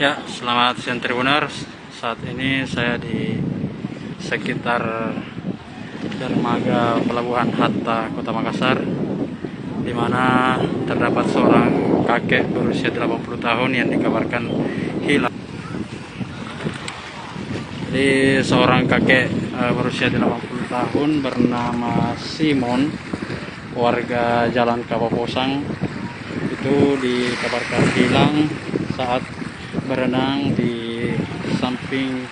Ya, selamat siang Tribuners. Saat ini saya di sekitar dermaga Pelabuhan Hatta, Kota Makassar, di mana terdapat seorang kakek berusia 80 tahun yang dikabarkan hilang. Jadi seorang kakek berusia 80 tahun bernama Simon, warga Jalan Kapoposang, itu dikabarkan hilang saat berenang di samping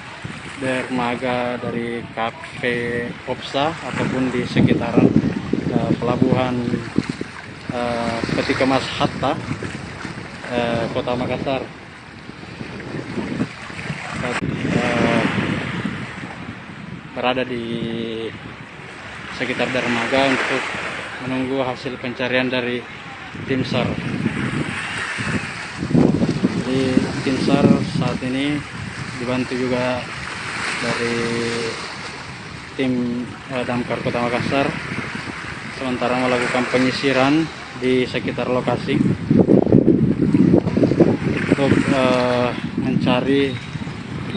dermaga dari Kafe Opsa ataupun di sekitaran pelabuhan Peti Kemas Hatta, Kota Makassar. Berada di sekitar dermaga untuk menunggu hasil pencarian dari tim SAR. Jadi tim SAR saat ini dibantu juga dari tim damkar Kota Makassar sementara melakukan penyisiran di sekitar lokasi untuk mencari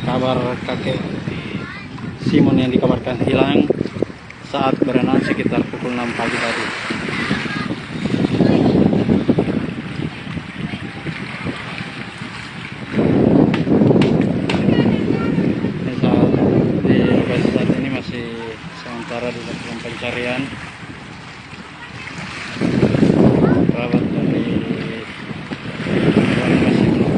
kabar kakek Simon yang dikabarkan hilang saat berenang sekitar pukul 6 pagi tadi. Di lokasi saat ini masih sementara dilakukan pencarian. Kerabat dari keluarga Simon.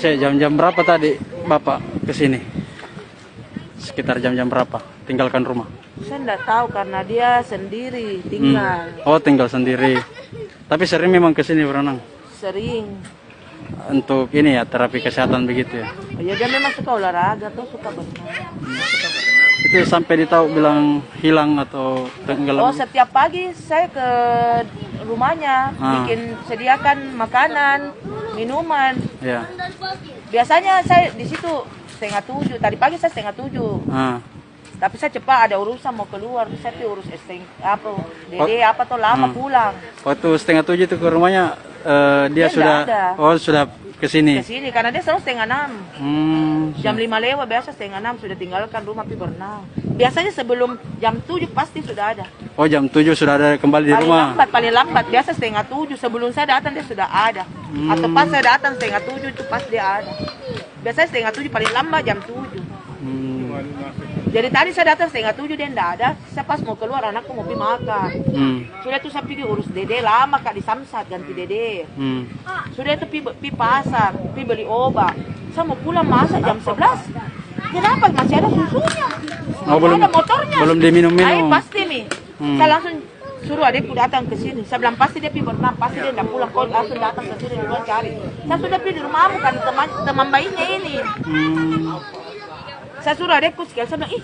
Jam-jam berapa tadi Bapak kesini? Sekitar jam-jam berapa tinggalkan rumah? Saya enggak tahu karena dia sendiri tinggal. Oh, tinggal sendiri. Tapi sering memang kesini berenang? Sering. Untuk ini ya, terapi kesehatan begitu ya? Ya dia memang suka olahraga tuh, suka berenang. Itu sampai ditahu bilang hilang atau tenggelam? Oh, setiap pagi saya ke rumahnya, bikin sediakan makanan, minuman. Ya. Biasanya saya di situ 6:30. Tadi pagi saya 6:30. Tapi saya cepat ada urusan mau keluar, saya tuh urus dede apa tuh lama pulang. Waktu 6:30 itu ke rumahnya dia sudah ada. Oh, sudah kesini. Kesini karena dia selalu 5:30. Jam 5 lewat biasa 5:30 sudah tinggalkan rumah pergi berenang. Biasanya sebelum jam 7 pasti sudah ada. Oh, jam 7 sudah ada kembali di rumah. Paling lambat biasa 6:30. Sebelum saya datang dia sudah ada. Atau pas saya datang 6:30 itu pas dia ada. Biasanya 6:30 paling lambat jam 7. Jadi tadi saya datang 6:30 dia tidak ada. Saya pas mau keluar anakku mau pergi makan. Sudah itu saya pergi urus dede lama kak di Samsat ganti dede. Sudah itu pergi pasar, pergi beli obat. Saya mau pulang masak jam 11. Kenapa masih ada susunya? Oh, belum ada motornya. Belum diminum-minum. Pasti nih. Saya langsung suruh adikku datang ke sini. Saya bilang pasti dia pergi berenang, pasti dia tidak pulang. Kau langsung datang ke sini duluan cari. Saya sudah pergi di rumahmu kan teman bayinya ini. Saya suruh adikku sekali, saya bilang,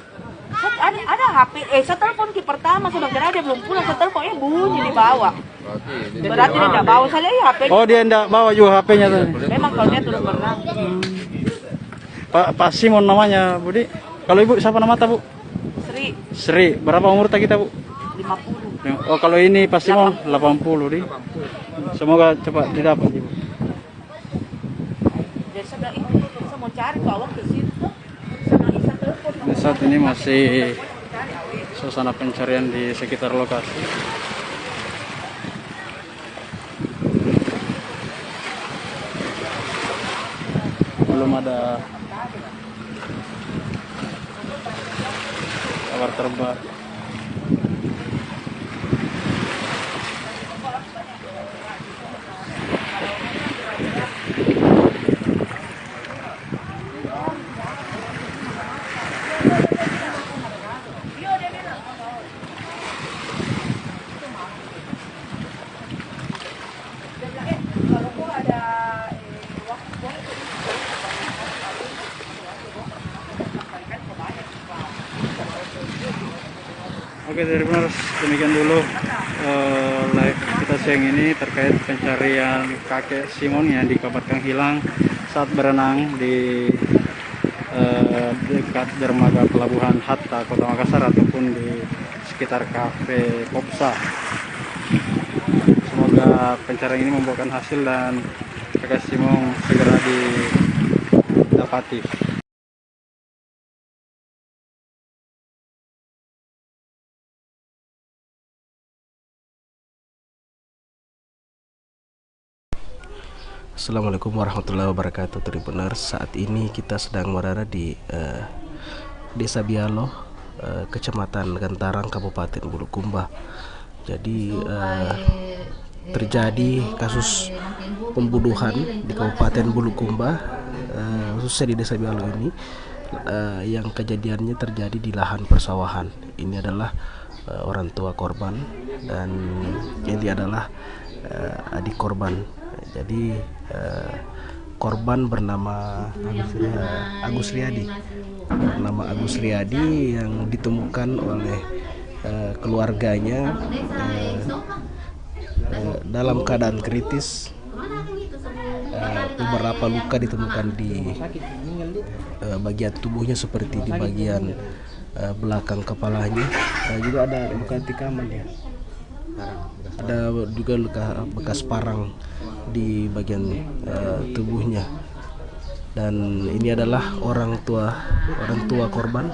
ada HP, saya telepon ke pertama, saya bilang, dia belum pulang, saya telepon, bunyi di bawah. Berarti dia tidak bawa, saya lihat HP. Oh, dia tidak bawa juga HP-nya tadi? Memang kalau dia turun berenang. Pak Simon namanya, Budi. Kalau ibu siapa nama Bu? Sri. Sri, berapa umur kita Bu? 50. Oh, kalau ini Pak Simon 80 di. Semoga cepat didapat Ibu. Jadi saya bilang, saya mau cari kawan ke sini. Saat ini masih suasana pencarian di sekitar lokasi. Belum ada kabar terbaru. Oke Tribuners, demikian dulu live kita siang ini terkait pencarian kakek Simon yang dikabarkan hilang saat berenang di dekat dermaga pelabuhan Hatta Kota Makassar ataupun di sekitar kafe Popsa. Semoga pencarian ini membuahkan hasil dan kakek Simon segera didapati. Assalamualaikum warahmatullahi wabarakatuh Tribuners. Saat ini kita sedang berada di Desa Bialoh, Kecamatan Gantarang, Kabupaten Bulukumba. Jadi terjadi kasus pembunuhan di Kabupaten Bulukumba, khususnya di Desa Bialoh ini, yang kejadiannya terjadi di lahan persawahan. Ini adalah orang tua korban dan ini adalah adik korban. Jadi korban bernama Agus Riyadi, yang ditemukan oleh keluarganya dalam keadaan kritis. Beberapa luka ditemukan di bagian tubuhnya seperti di bagian belakang kepalanya. Juga ada luka tikaman ya. Ada juga luka bekas parang di bagian tubuhnya. Dan ini adalah orang tua korban.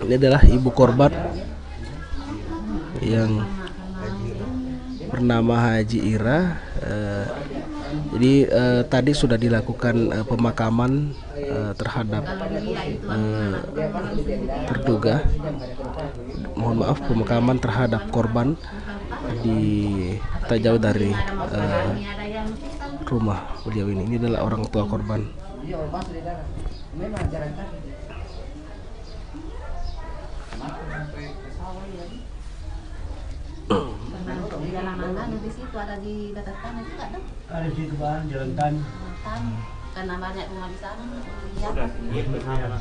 Ini adalah ibu korban yang bernama Haji Ira. Jadi tadi sudah dilakukan pemakaman terhadap terduga, pemakaman terhadap korban di tak jauh dari rumah beliau ini. Ini adalah orang tua korban. Di situ ada di batas tanah juga tuh. Ada di situ bahan jalan tanah. Karena banyak rumah di sana.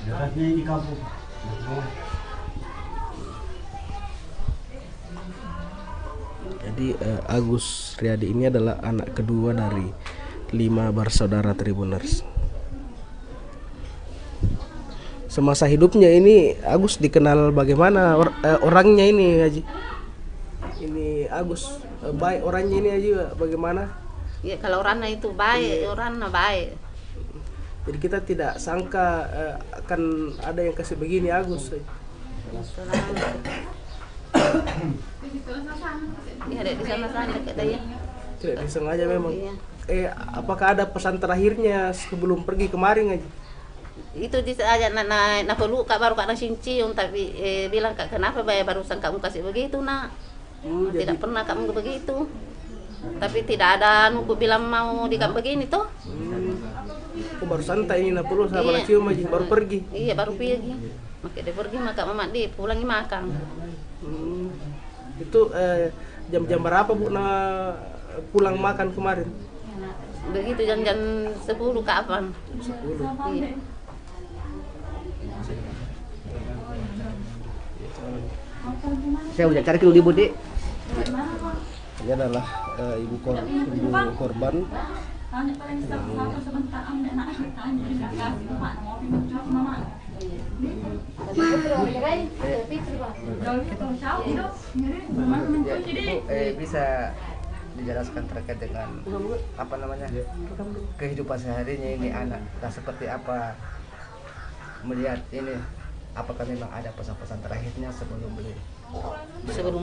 Dekatnya di kampung. Jadi Agus Riyadi ini adalah anak kedua dari 5 bersaudara Tribuners. Semasa hidupnya ini Agus dikenal bagaimana orangnya ini, Haji? Ini Agus baik orangnya ini, Haji, bagaimana? Ya kalau orangnya itu baik, orangnya baik. Jadi kita tidak sangka akan ada yang kasih begini Agus. Iya, ada di sana dekat dia. Tidak disengaja memang. Iya. Apakah ada pesan terakhirnya sebelum pergi kemarin, Haji? Itu aja nak perlu kak baru kak nasi cium, tapi bilang kak kenapa barusan kamu kasih begitu nak? Tidak pernah kamu begitu. Tapi tidak ada nuku bilang mau dikam begini tuh. Aku baru santai ini nak perlu sama nak cium aja, baru pergi. Iya baru pergi. Makanya dia pergi maka mama dia pulangi makan. Itu jam-jam berapa Bu pulang makan kemarin? Begitu jam-jam 10 kapan? 10. Iya. Saya udah cari dulu di Budi. Ini adalah ibu korban. Bisa dijelaskan terkait dengan apa namanya kehidupan seharinya ini anak, nah, seperti apa melihat ini, apakah memang ada pesan-pesan terakhirnya sebelum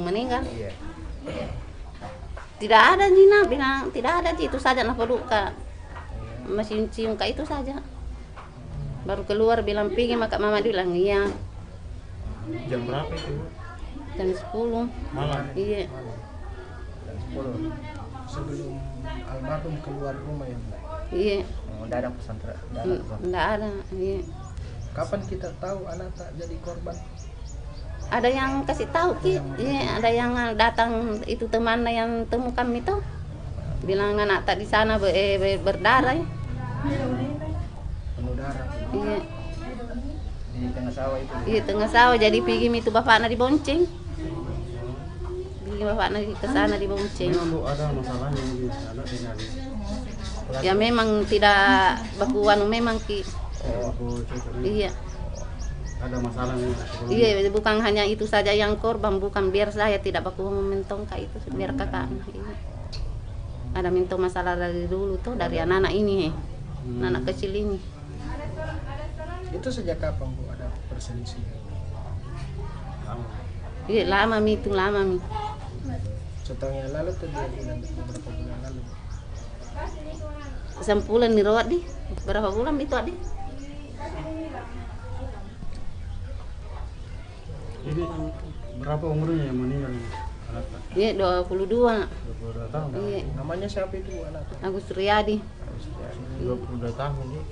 meninggal? Iya. Tidak ada Nina bilang tidak ada itu saja nak peluka masih cium kayak itu saja. Baru keluar bilang pergi maka mama bilang iya. Jam berapa itu? Jam 10 malam. Iya. Jam 10 sebelum almarhum keluar rumah ya. Iya. Tidak ada pesan Tidak ada. Iya. Kapan kita tahu anak tak jadi korban? Ada yang kasih tahu Ki, ya, ada yang datang itu temannya yang temukan itu, bilang anak tak di sana berdarah. Ya. penuh darah Iya. di tengah sawah itu. Iya tengah sawah jadi pergi itu bapaknya dibonceng. Pergi bapaknya ke sana dibonceng. Ada masalahnya di anak dengan Ya memang tidak bakuan memang ki. Iya. ada masalah nih. Iya, bukan hanya itu saja yang korban, bukan biar saya tidak baku mentong kak itu, biar kakak. Iya. Ada mentong masalah dari dulu tuh dari anak-anak ini, anak kecil ini. Itu sejak kapan Bu ada perselisihan? Lama. Iya lama mi itu lama mi. Setahun yang lalu tuh beberapa bulan lalu. Sampulan dirawat di berapa bulan itu adik? Jadi berapa umurnya yang meninggal anak? Iya 22. 22 tahun. Iya. Namanya siapa itu anak? Agus Riyadi. 22 tahun nih.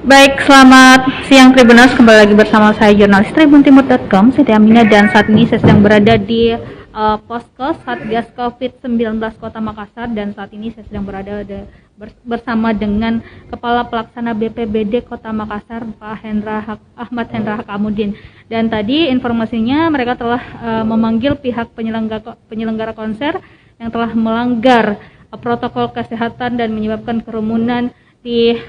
Baik, selamat siang Tribuners, kembali lagi bersama saya jurnalis tribuntimur.com Siti Aminah, dan saat ini saya sedang berada di posko Satgas COVID-19 Kota Makassar, dan saat ini saya sedang berada bersama dengan Kepala Pelaksana BPBD Kota Makassar, Pak Ahmad Hendra Hakamudin. Dan tadi informasinya mereka telah memanggil pihak penyelenggara konser yang telah melanggar protokol kesehatan dan menyebabkan kerumunan di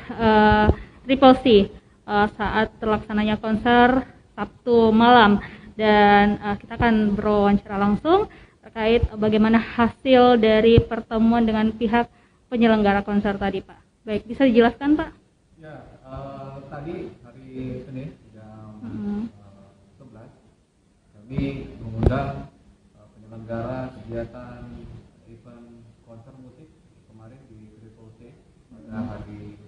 Triple C saat terlaksananya konser Sabtu malam, dan kita akan berwawancara langsung terkait bagaimana hasil dari pertemuan dengan pihak penyelenggara konser tadi, Pak. Baik, bisa dijelaskan, Pak? Ya, tadi hari Senin jam 11 kami mengundang penyelenggara kegiatan event konser musik kemarin di Triple C pada hari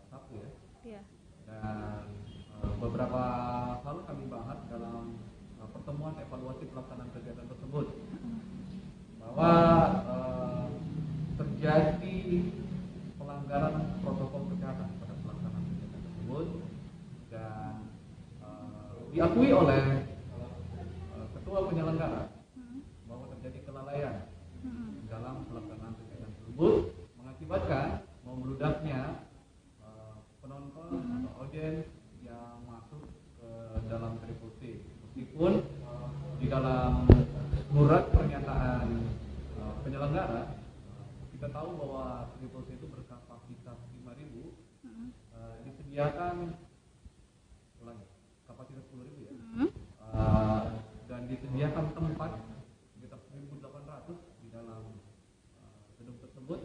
Sabtu ya. Iya. Dan beberapa hal kami bahas dalam pertemuan evaluasi pelaksanaan kegiatan tersebut, bahwa terjadi pelanggaran protokol kesehatan pada pelaksanaan kegiatan tersebut, dan diakui oleh ketua penyelenggara bahwa terjadi kelalaian dalam pelaksanaan kegiatan tersebut, mengakibatkan membludaknya penonton atau audiens yang masuk ke dalam Triple C. Meskipun di dalam surat pernyataan penyelenggara kita tahu bahwa Triple C itu berkapasitas 5.000, disediakan kapasitas 10.000 ya, dan disediakan tempat sekitar 1.800 di dalam gedung tersebut.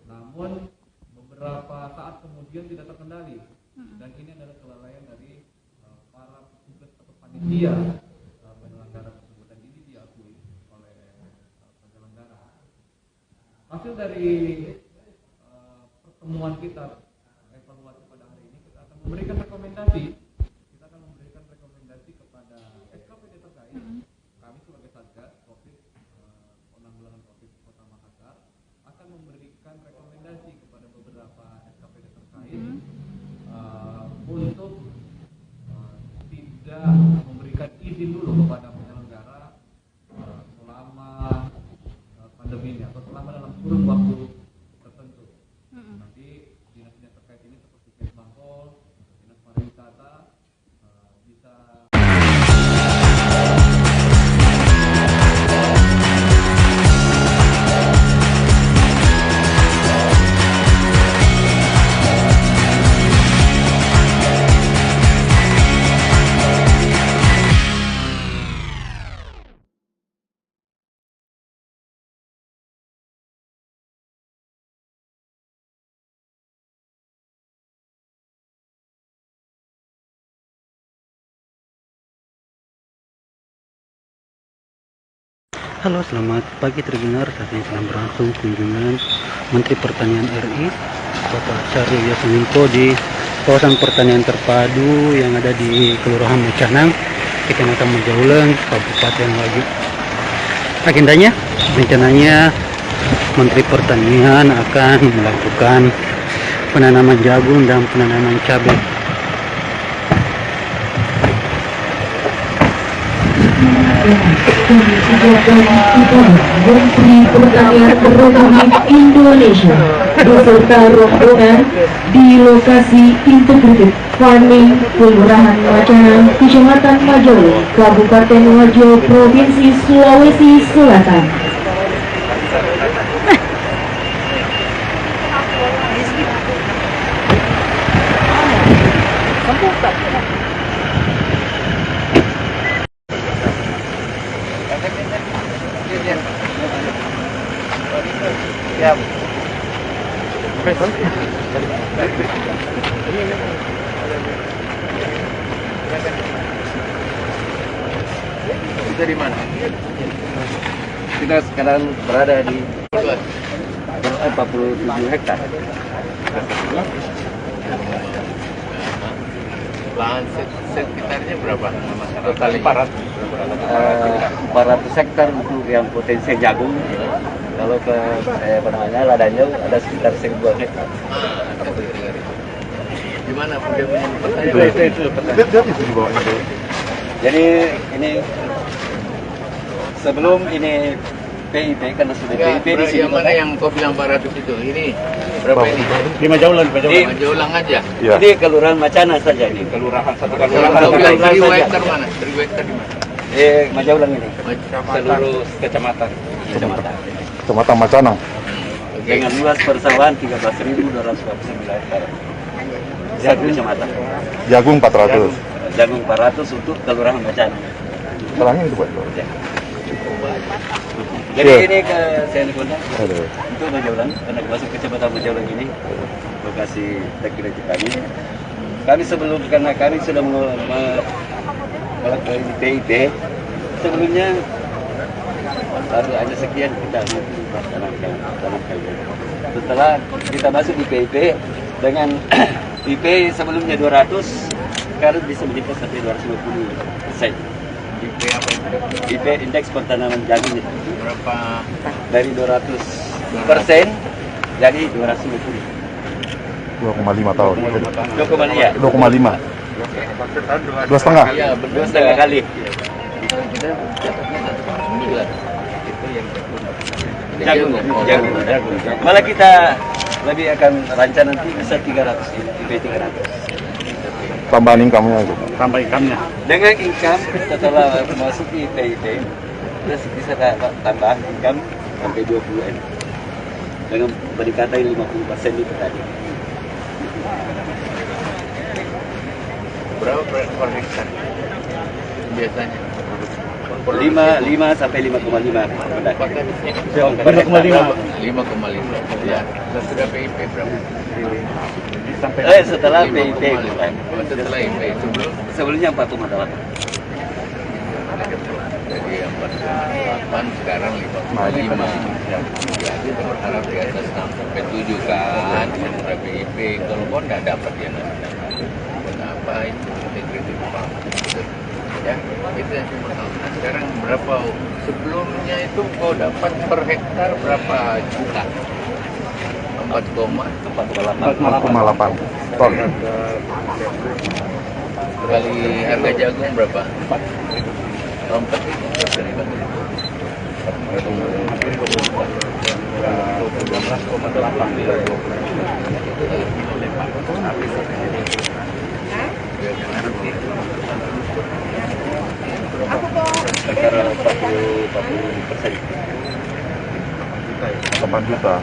Namun beberapa saat kemudian tidak terkendali, dan ini adalah kelalaian dari para petugas atau panitia penyelenggara tersebut, dan ini diakui oleh penyelenggara. Hasil dari pertemuan kita evaluasi pada hari ini, kita akan memberikan rekomendasi. Kita akan memberikan rekomendasi kepada SKPD terkait. Kami sebagai Satgas COVID penanggulangan COVID Kota Makassar akan memberikan rekomendasi kepada beberapa SKPD terkait untuk tidak memberikan izin dulu kepada penyelenggara selama pandemi ini, atau selama dalam kurun waktu tertentu. Nanti dinas-dinas terkait ini seperti Kesbangpol, Dinas Pariwisata bisa. Halo, selamat pagi Tribuners. Saat ini sedang berlangsung kunjungan Menteri Pertanian RI Bapak Syahrul Yassin Limpo di kawasan pertanian terpadu yang ada di Kelurahan Mecanang, Kecamatan Megauleng, Kabupaten Wajo. Agendanya, rencananya Menteri Pertanian akan melakukan penanaman jagung dan penanaman cabai. Menteri Pertanian Republik Indonesia beserta rombongan di lokasi integrated farming Kelurahan Macanang, Kecamatan Majolo, Kabupaten Wajo, Provinsi Sulawesi Selatan. Kita di mana? Kita sekarang berada di 47 hektar. Lahan sekitarnya berapa? Total 400 hektar untuk yang potensi jagung. Kalau ke ladanya ada sekitar 1000 hektar. Gimana dia punya Itu Jadi ini sebelum ini PIP karena sudah PIP di sini. Yang mana yang kau bilang 400 itu? Ini berapa ini? 5 jaulan, 5 jaulang aja. Ya. Ini kelurahan Macana saja nih. Kelurahan satu Kelurahan kelurahan. satu Kau bilang kelurahan 1000 saja. hektar mana? 1000 hektar di mana? Majaulang ini. Seluruh kecamatan. Kecamatan Macanang. Dengan luas persawahan 13.249 hektar. Satu kecamatan. Jagung 400. Jagung 400 untuk kelurahan Macana. Terangin itu Pak. Ya. Jadi Ya. ini ke saya kontak Aduh. untuk Majaulang, karena masuk kecamatan Majaulang ini lokasi teknologi kami. Kami sebelum karena kami sudah melakukan PIP sebelumnya baru ada sekian kita tanamkan. Setelah kita masuk di PIP dengan IP sebelumnya 200, sekarang bisa meningkat sampai 250%. IP apa itu? IP indeks pertanaman jagung itu Berapa? dari 200% jadi 250. 2,5 tahun. 2,5 ya? 2,5. 2,5. Iya, Dua setengah kali. Jagung, jagung. Malah kita lebih akan rancang nanti bisa 300 IP 300. Tambahan income-nya itu. Tambah income-nya. Dengan income setelah masuk di PIP kita bisa tambah income sampai 20 dengan peningkatan 50% itu tadi. Berapa per hektar? Biasanya. 5 sampai 5,5 per 5,5. 5,5. Ya. Dan sudah PIP berapa? Setelah PIP Setelah IP sebelumnya 4,8. jadi 4,8 sekarang 5,5. Jadi kita berharap di atas 6 sampai 7 kan. Sudah PIP. Kalau kau nggak dapat ya nanti. Kenapa itu integrated farming? Ya, itu yang mahal. Nah, sekarang berapa? Sebelumnya itu kau dapat per hektar berapa juta? 4,8 ton. Kali harga jagung berapa? 4 ribu. Sekitar 40%. 8 juta.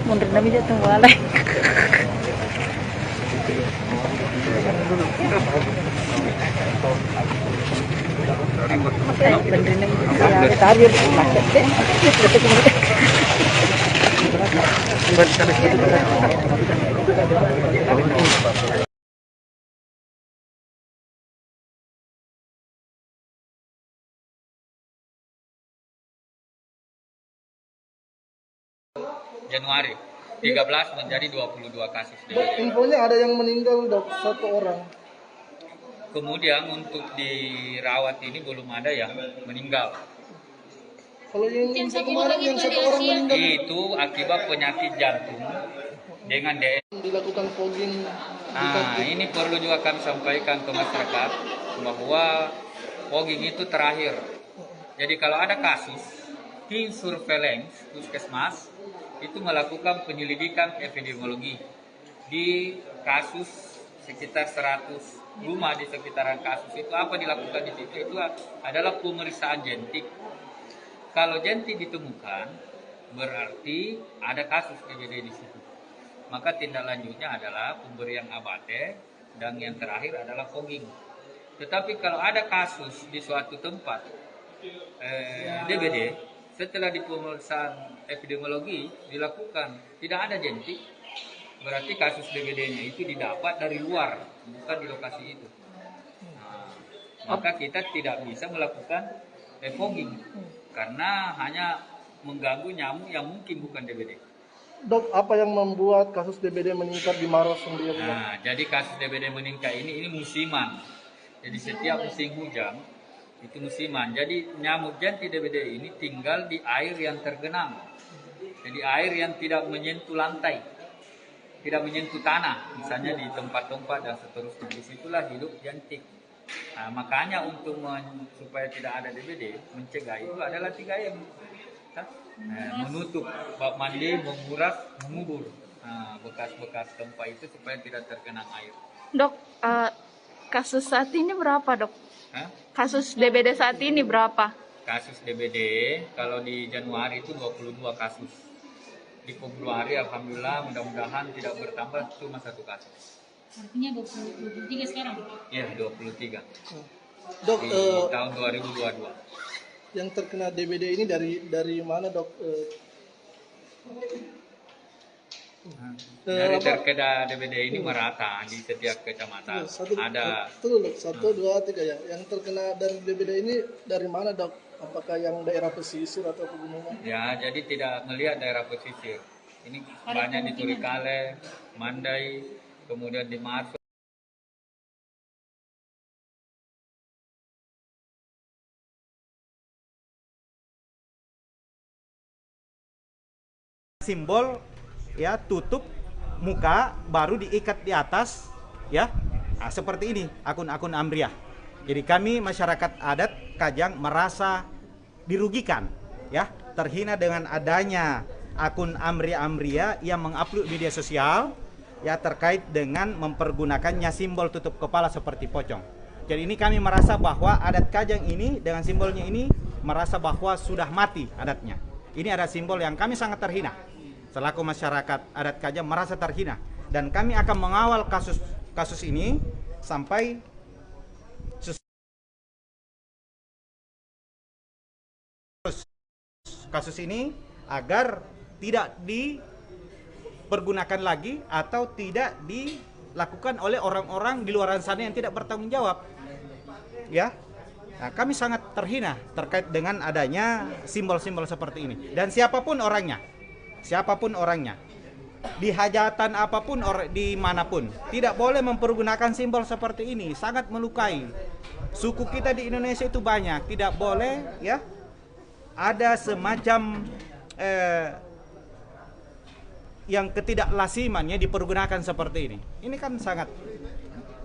Mundur nabi dia tunggu alay. Benerin nabi dia tarik deh. Januari. 13 menjadi 22 kasus DBD. Infonya ada yang meninggal, Dok, 1 orang. Kemudian untuk dirawat ini belum ada yang meninggal. Kalau yang satu orang meninggal itu akibat penyakit jantung dengan dilakukan fogging. Nah, ini perlu juga kami sampaikan ke masyarakat bahwa fogging itu terakhir. Jadi kalau ada kasus, tim surveillance puskesmas itu melakukan penyelidikan epidemiologi di kasus sekitar 100 rumah di sekitaran kasus itu. Apa dilakukan di situ? Itu adalah pemeriksaan jentik. Kalau jentik ditemukan, berarti ada kasus DBD di situ. Maka tindak lanjutnya adalah pemberian abate dan yang terakhir adalah fogging. Tetapi kalau ada kasus di suatu tempat DBD, setelah di pemeriksaan epidemiologi dilakukan tidak ada jentik, berarti kasus DBD-nya itu didapat dari luar, bukan di lokasi itu. Nah, maka kita tidak bisa melakukan fogging karena hanya mengganggu nyamuk yang mungkin bukan DBD. Dok, apa yang membuat kasus DBD meningkat di Maros sendiri? Nah, jadi kasus DBD meningkat ini musiman. Jadi setiap musim hujan itu musiman. Jadi nyamuk jantik DBD ini tinggal di air yang tergenang. Jadi air yang tidak menyentuh lantai, tidak menyentuh tanah, misalnya di tempat-tempat dan seterusnya. Disitulah hidup jantik. Nah, makanya untuk supaya tidak ada DBD, mencegah itu adalah 3M. Menutup bak mandi, menguras, mengubur bekas-bekas tempat itu supaya tidak tergenang air. Dok, kasus saat ini berapa, Dok? Kasus DBD saat ini berapa? Kasus DBD kalau di Januari itu 22 kasus. Di Februari alhamdulillah mudah-mudahan tidak bertambah, cuma 1 kasus. Artinya 23 sekarang? Iya, 23. Dok, di tahun 2022. Yang terkena DBD ini dari mana, Dok? Dari terkena DBD ini merata di setiap kecamatan. Ada 1, 2, 3 ya. Yang terkena dari DBD ini dari mana, Dok? Apakah yang daerah pesisir atau pegunungan? Ya, jadi tidak melihat daerah pesisir. Ini banyak di Turikale, Mandai, kemudian di Maros. Simbol ya, tutup muka baru diikat di atas ya. Nah, seperti ini akun-akun Amriah. Jadi kami masyarakat adat Kajang merasa dirugikan ya, terhina dengan adanya akun Amriah yang mengupload media sosial ya terkait dengan mempergunakannya simbol tutup kepala seperti pocong. Jadi ini kami merasa bahwa adat Kajang ini dengan simbolnya ini merasa bahwa sudah mati adatnya. Ini ada simbol yang kami sangat terhina. Selaku masyarakat adat Kajang merasa terhina, dan kami akan mengawal kasus ini sampai kasus ini agar tidak dipergunakan lagi atau tidak dilakukan oleh orang-orang di luar sana yang tidak bertanggung jawab. Ya. Nah, kami sangat terhina terkait dengan adanya simbol-simbol seperti ini, dan siapapun orangnya, di hajatan apapun dimanapun, tidak boleh mempergunakan simbol seperti ini. Sangat melukai. Suku kita di Indonesia itu banyak, tidak boleh ya ada semacam yang ketidaklasimannya dipergunakan seperti ini. Ini kan sangat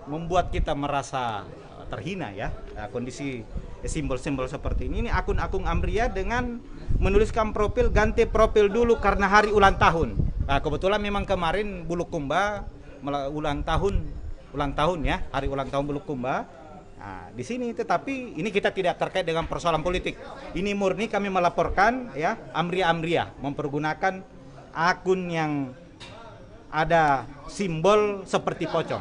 membuat kita merasa terhina ya, kondisi simbol-simbol seperti ini. Ini akun-akun Amriah dengan menuliskan profil, ganti profil dulu karena hari ulang tahun. Nah, kebetulan memang kemarin Bulukumba ulang tahun ya, hari ulang tahun Bulukumba. Nah, di sini tetapi ini kita tidak terkait dengan persoalan politik. Ini murni kami melaporkan ya Amriah mempergunakan akun yang ada simbol seperti pocong.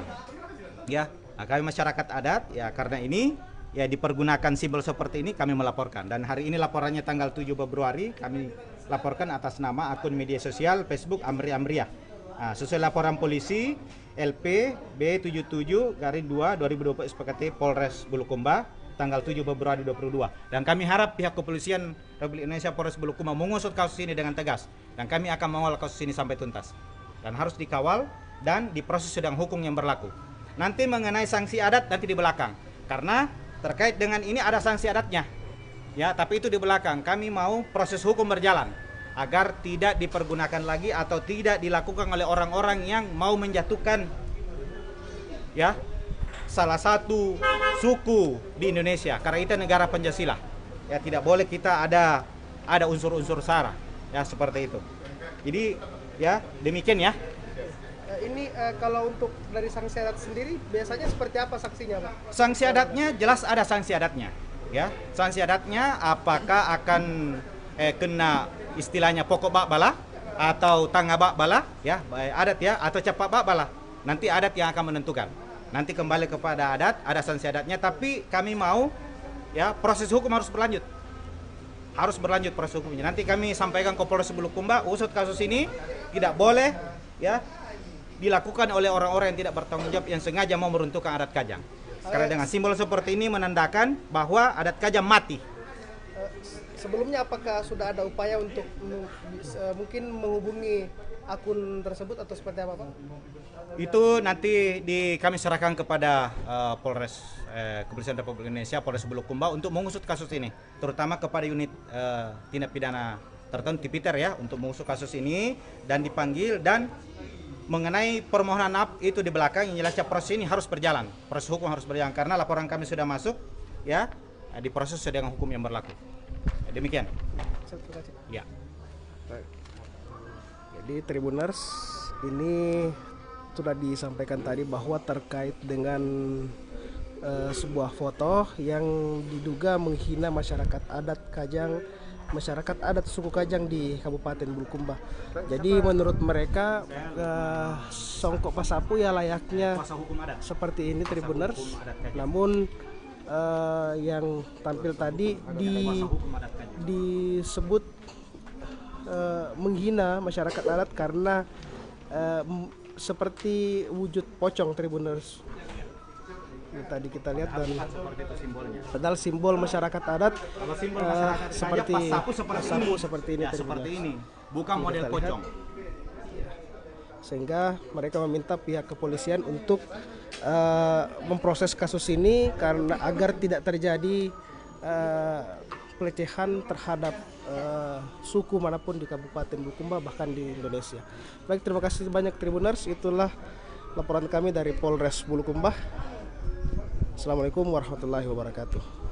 Ya, nah, kami masyarakat adat ya karena ini ya dipergunakan simbol seperti ini kami melaporkan, dan hari ini laporannya tanggal 7 Februari kami laporkan atas nama akun media sosial Facebook Amriah. Nah, sesuai laporan polisi LP B77/2 2020 SPKT Polres Bulukumba tanggal 7 Februari 2022. Dan kami harap pihak kepolisian Republik Indonesia Polres Bulukumba mengusut kasus ini dengan tegas. Dan kami akan mengawal kasus ini sampai tuntas. Dan harus dikawal dan diproses sedang hukum yang berlaku. Nanti mengenai sanksi adat nanti di belakang. Karena terkait dengan ini ada sanksi adatnya. Ya, tapi itu di belakang. Kami mau proses hukum berjalan agar tidak dipergunakan lagi atau tidak dilakukan oleh orang-orang yang mau menjatuhkan ya salah satu suku di Indonesia, karena itu negara Pancasila. Ya, tidak boleh kita ada unsur-unsur sara ya seperti itu. Jadi ya demikian ya. Ini kalau untuk dari sanksi adat sendiri biasanya seperti apa sanksinya, Pak? Sanksi adatnya jelas ada sanksi adatnya. Ya, sanksi adatnya apakah akan kena istilahnya pokok bak bala atau tangga bak bala ya, adat ya, atau cepat bak bala. Nanti adat yang akan menentukan. Nanti kembali kepada adat, ada sanksi adatnya, tapi kami mau ya proses hukum harus berlanjut. Harus berlanjut proses hukumnya. Nanti kami sampaikan ke Polres Bulukumba, usut kasus ini tidak boleh ya dilakukan oleh orang-orang yang tidak bertanggung jawab yang sengaja mau meruntuhkan adat Kajang. Karena dengan simbol seperti ini menandakan bahwa adat Kajang mati. Sebelumnya apakah sudah ada upaya untuk mungkin menghubungi akun tersebut atau seperti apa, Pak? Itu nanti kami serahkan kepada Polres Kepolisian Republik Indonesia Polres Bulukumba untuk mengusut kasus ini, terutama kepada unit tindak pidana tertentu Tipiter ya, untuk mengusut kasus ini dan dipanggil. Dan mengenai permohonan maaf itu di belakang, yang jelasnya proses ini harus berjalan, proses hukum harus berjalan karena laporan kami sudah masuk ya, diproses dengan hukum yang berlaku. Demikian. Ya. Jadi Tribuners, ini sudah disampaikan tadi bahwa terkait dengan sebuah foto yang diduga menghina masyarakat adat Kajang, masyarakat adat suku Kajang di Kabupaten Bulukumba. Jadi menurut mereka songkok pasapu ya layaknya seperti ini Tribuners. Namun yang tampil tadi disebut menghina masyarakat adat karena seperti wujud pocong Tribuners. Ini tadi kita lihat dan padahal simbol masyarakat adat seperti pasapu seperti ini, ya, seperti ini, bukan model pocong. Sehingga mereka meminta pihak kepolisian untuk memproses kasus ini karena agar tidak terjadi pelecehan terhadap suku manapun di Kabupaten Bulukumba bahkan di Indonesia. Baik, terima kasih banyak Tribuners. Itulah laporan kami dari Polres Bulukumba. Assalamualaikum warahmatullahi wabarakatuh.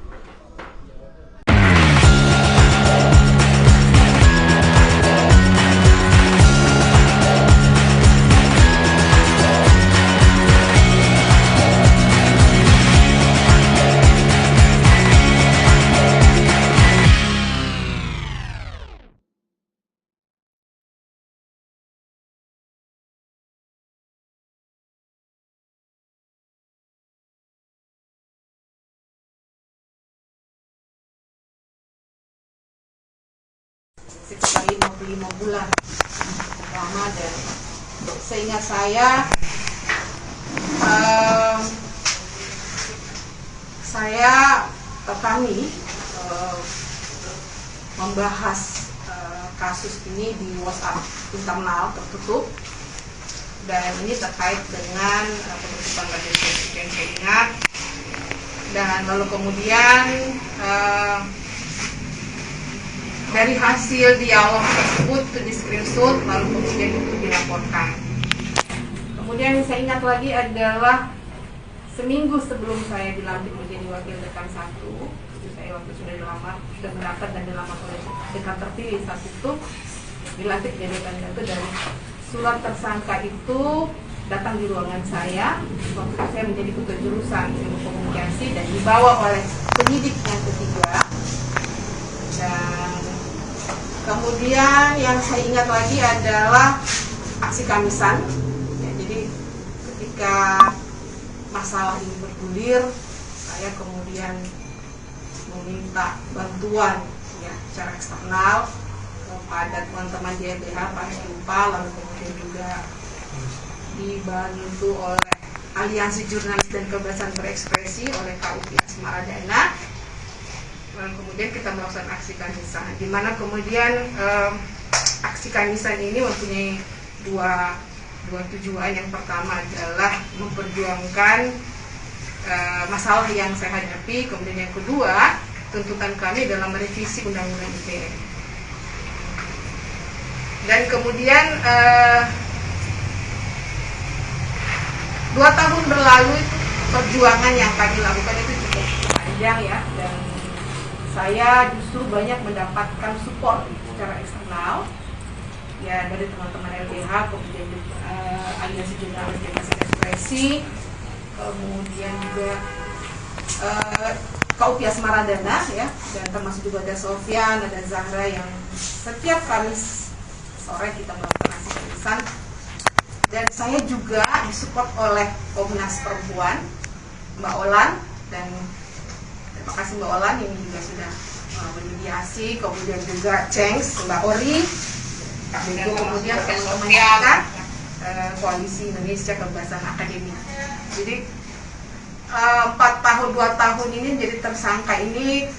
Sekitar 55 bulan Ramadan. Seingat saya kami membahas kasus ini di WhatsApp internal tertutup, dan ini terkait dengan penutupan registrasi yang saya ingat. Dan lalu kemudian dari hasil dialog tersebut itu di screenshot, lalu kemudian itu dilaporkan. Kemudian yang saya ingat lagi adalah seminggu sebelum saya dilantik menjadi wakil dekan 1, saya waktu sudah dilamar, sudah mendapat dan dilamar oleh dekan terpilih saat itu, dilantik menjadi dekan 1, dari surat tersangka itu datang di ruangan saya. Waktu itu saya menjadi ketua jurusan ilmu komunikasi dan dibawa oleh penyidik yang ketiga. Dan kemudian yang saya ingat lagi adalah aksi Kamisan. Ya, jadi ketika masalah ini bergulir, saya kemudian meminta bantuan ya secara eksternal kepada teman-teman di LBH, Pak Stupa, lalu kemudian juga dibantu oleh Aliansi Jurnalis dan Kebebasan Berekspresi oleh KUPI Asmaradana. Kemudian kita melakukan aksi kamisan, di mana kemudian aksi kamisan ini mempunyai dua tujuan. Yang pertama adalah memperjuangkan masalah yang saya hadapi, kemudian yang kedua tuntutan kami dalam merevisi Undang-Undang ITE. Dan kemudian 2 tahun berlalu itu perjuangan yang kami lakukan itu cukup panjang ya, dan saya justru banyak mendapatkan support secara eksternal ya dari teman-teman LBH, kemudian Aliansi Jurnalis dan Kebebasan Berekspresi, kemudian juga KUPI Asmaradana ya, dan termasuk juga ada Sofyan, ada Zahra yang setiap Kamis sore kita melakukan aksi kamisan. Dan saya juga disupport oleh Komnas Perempuan, Mbak Olan, dan terima kasih Mbak Olan yang juga sudah bermediasi, kemudian juga Cengs, Mbak Ori, dan kemudian teman-teman kita Koalisi Indonesia Kebebasan Akademik. Jadi 2 tahun ini jadi tersangka ini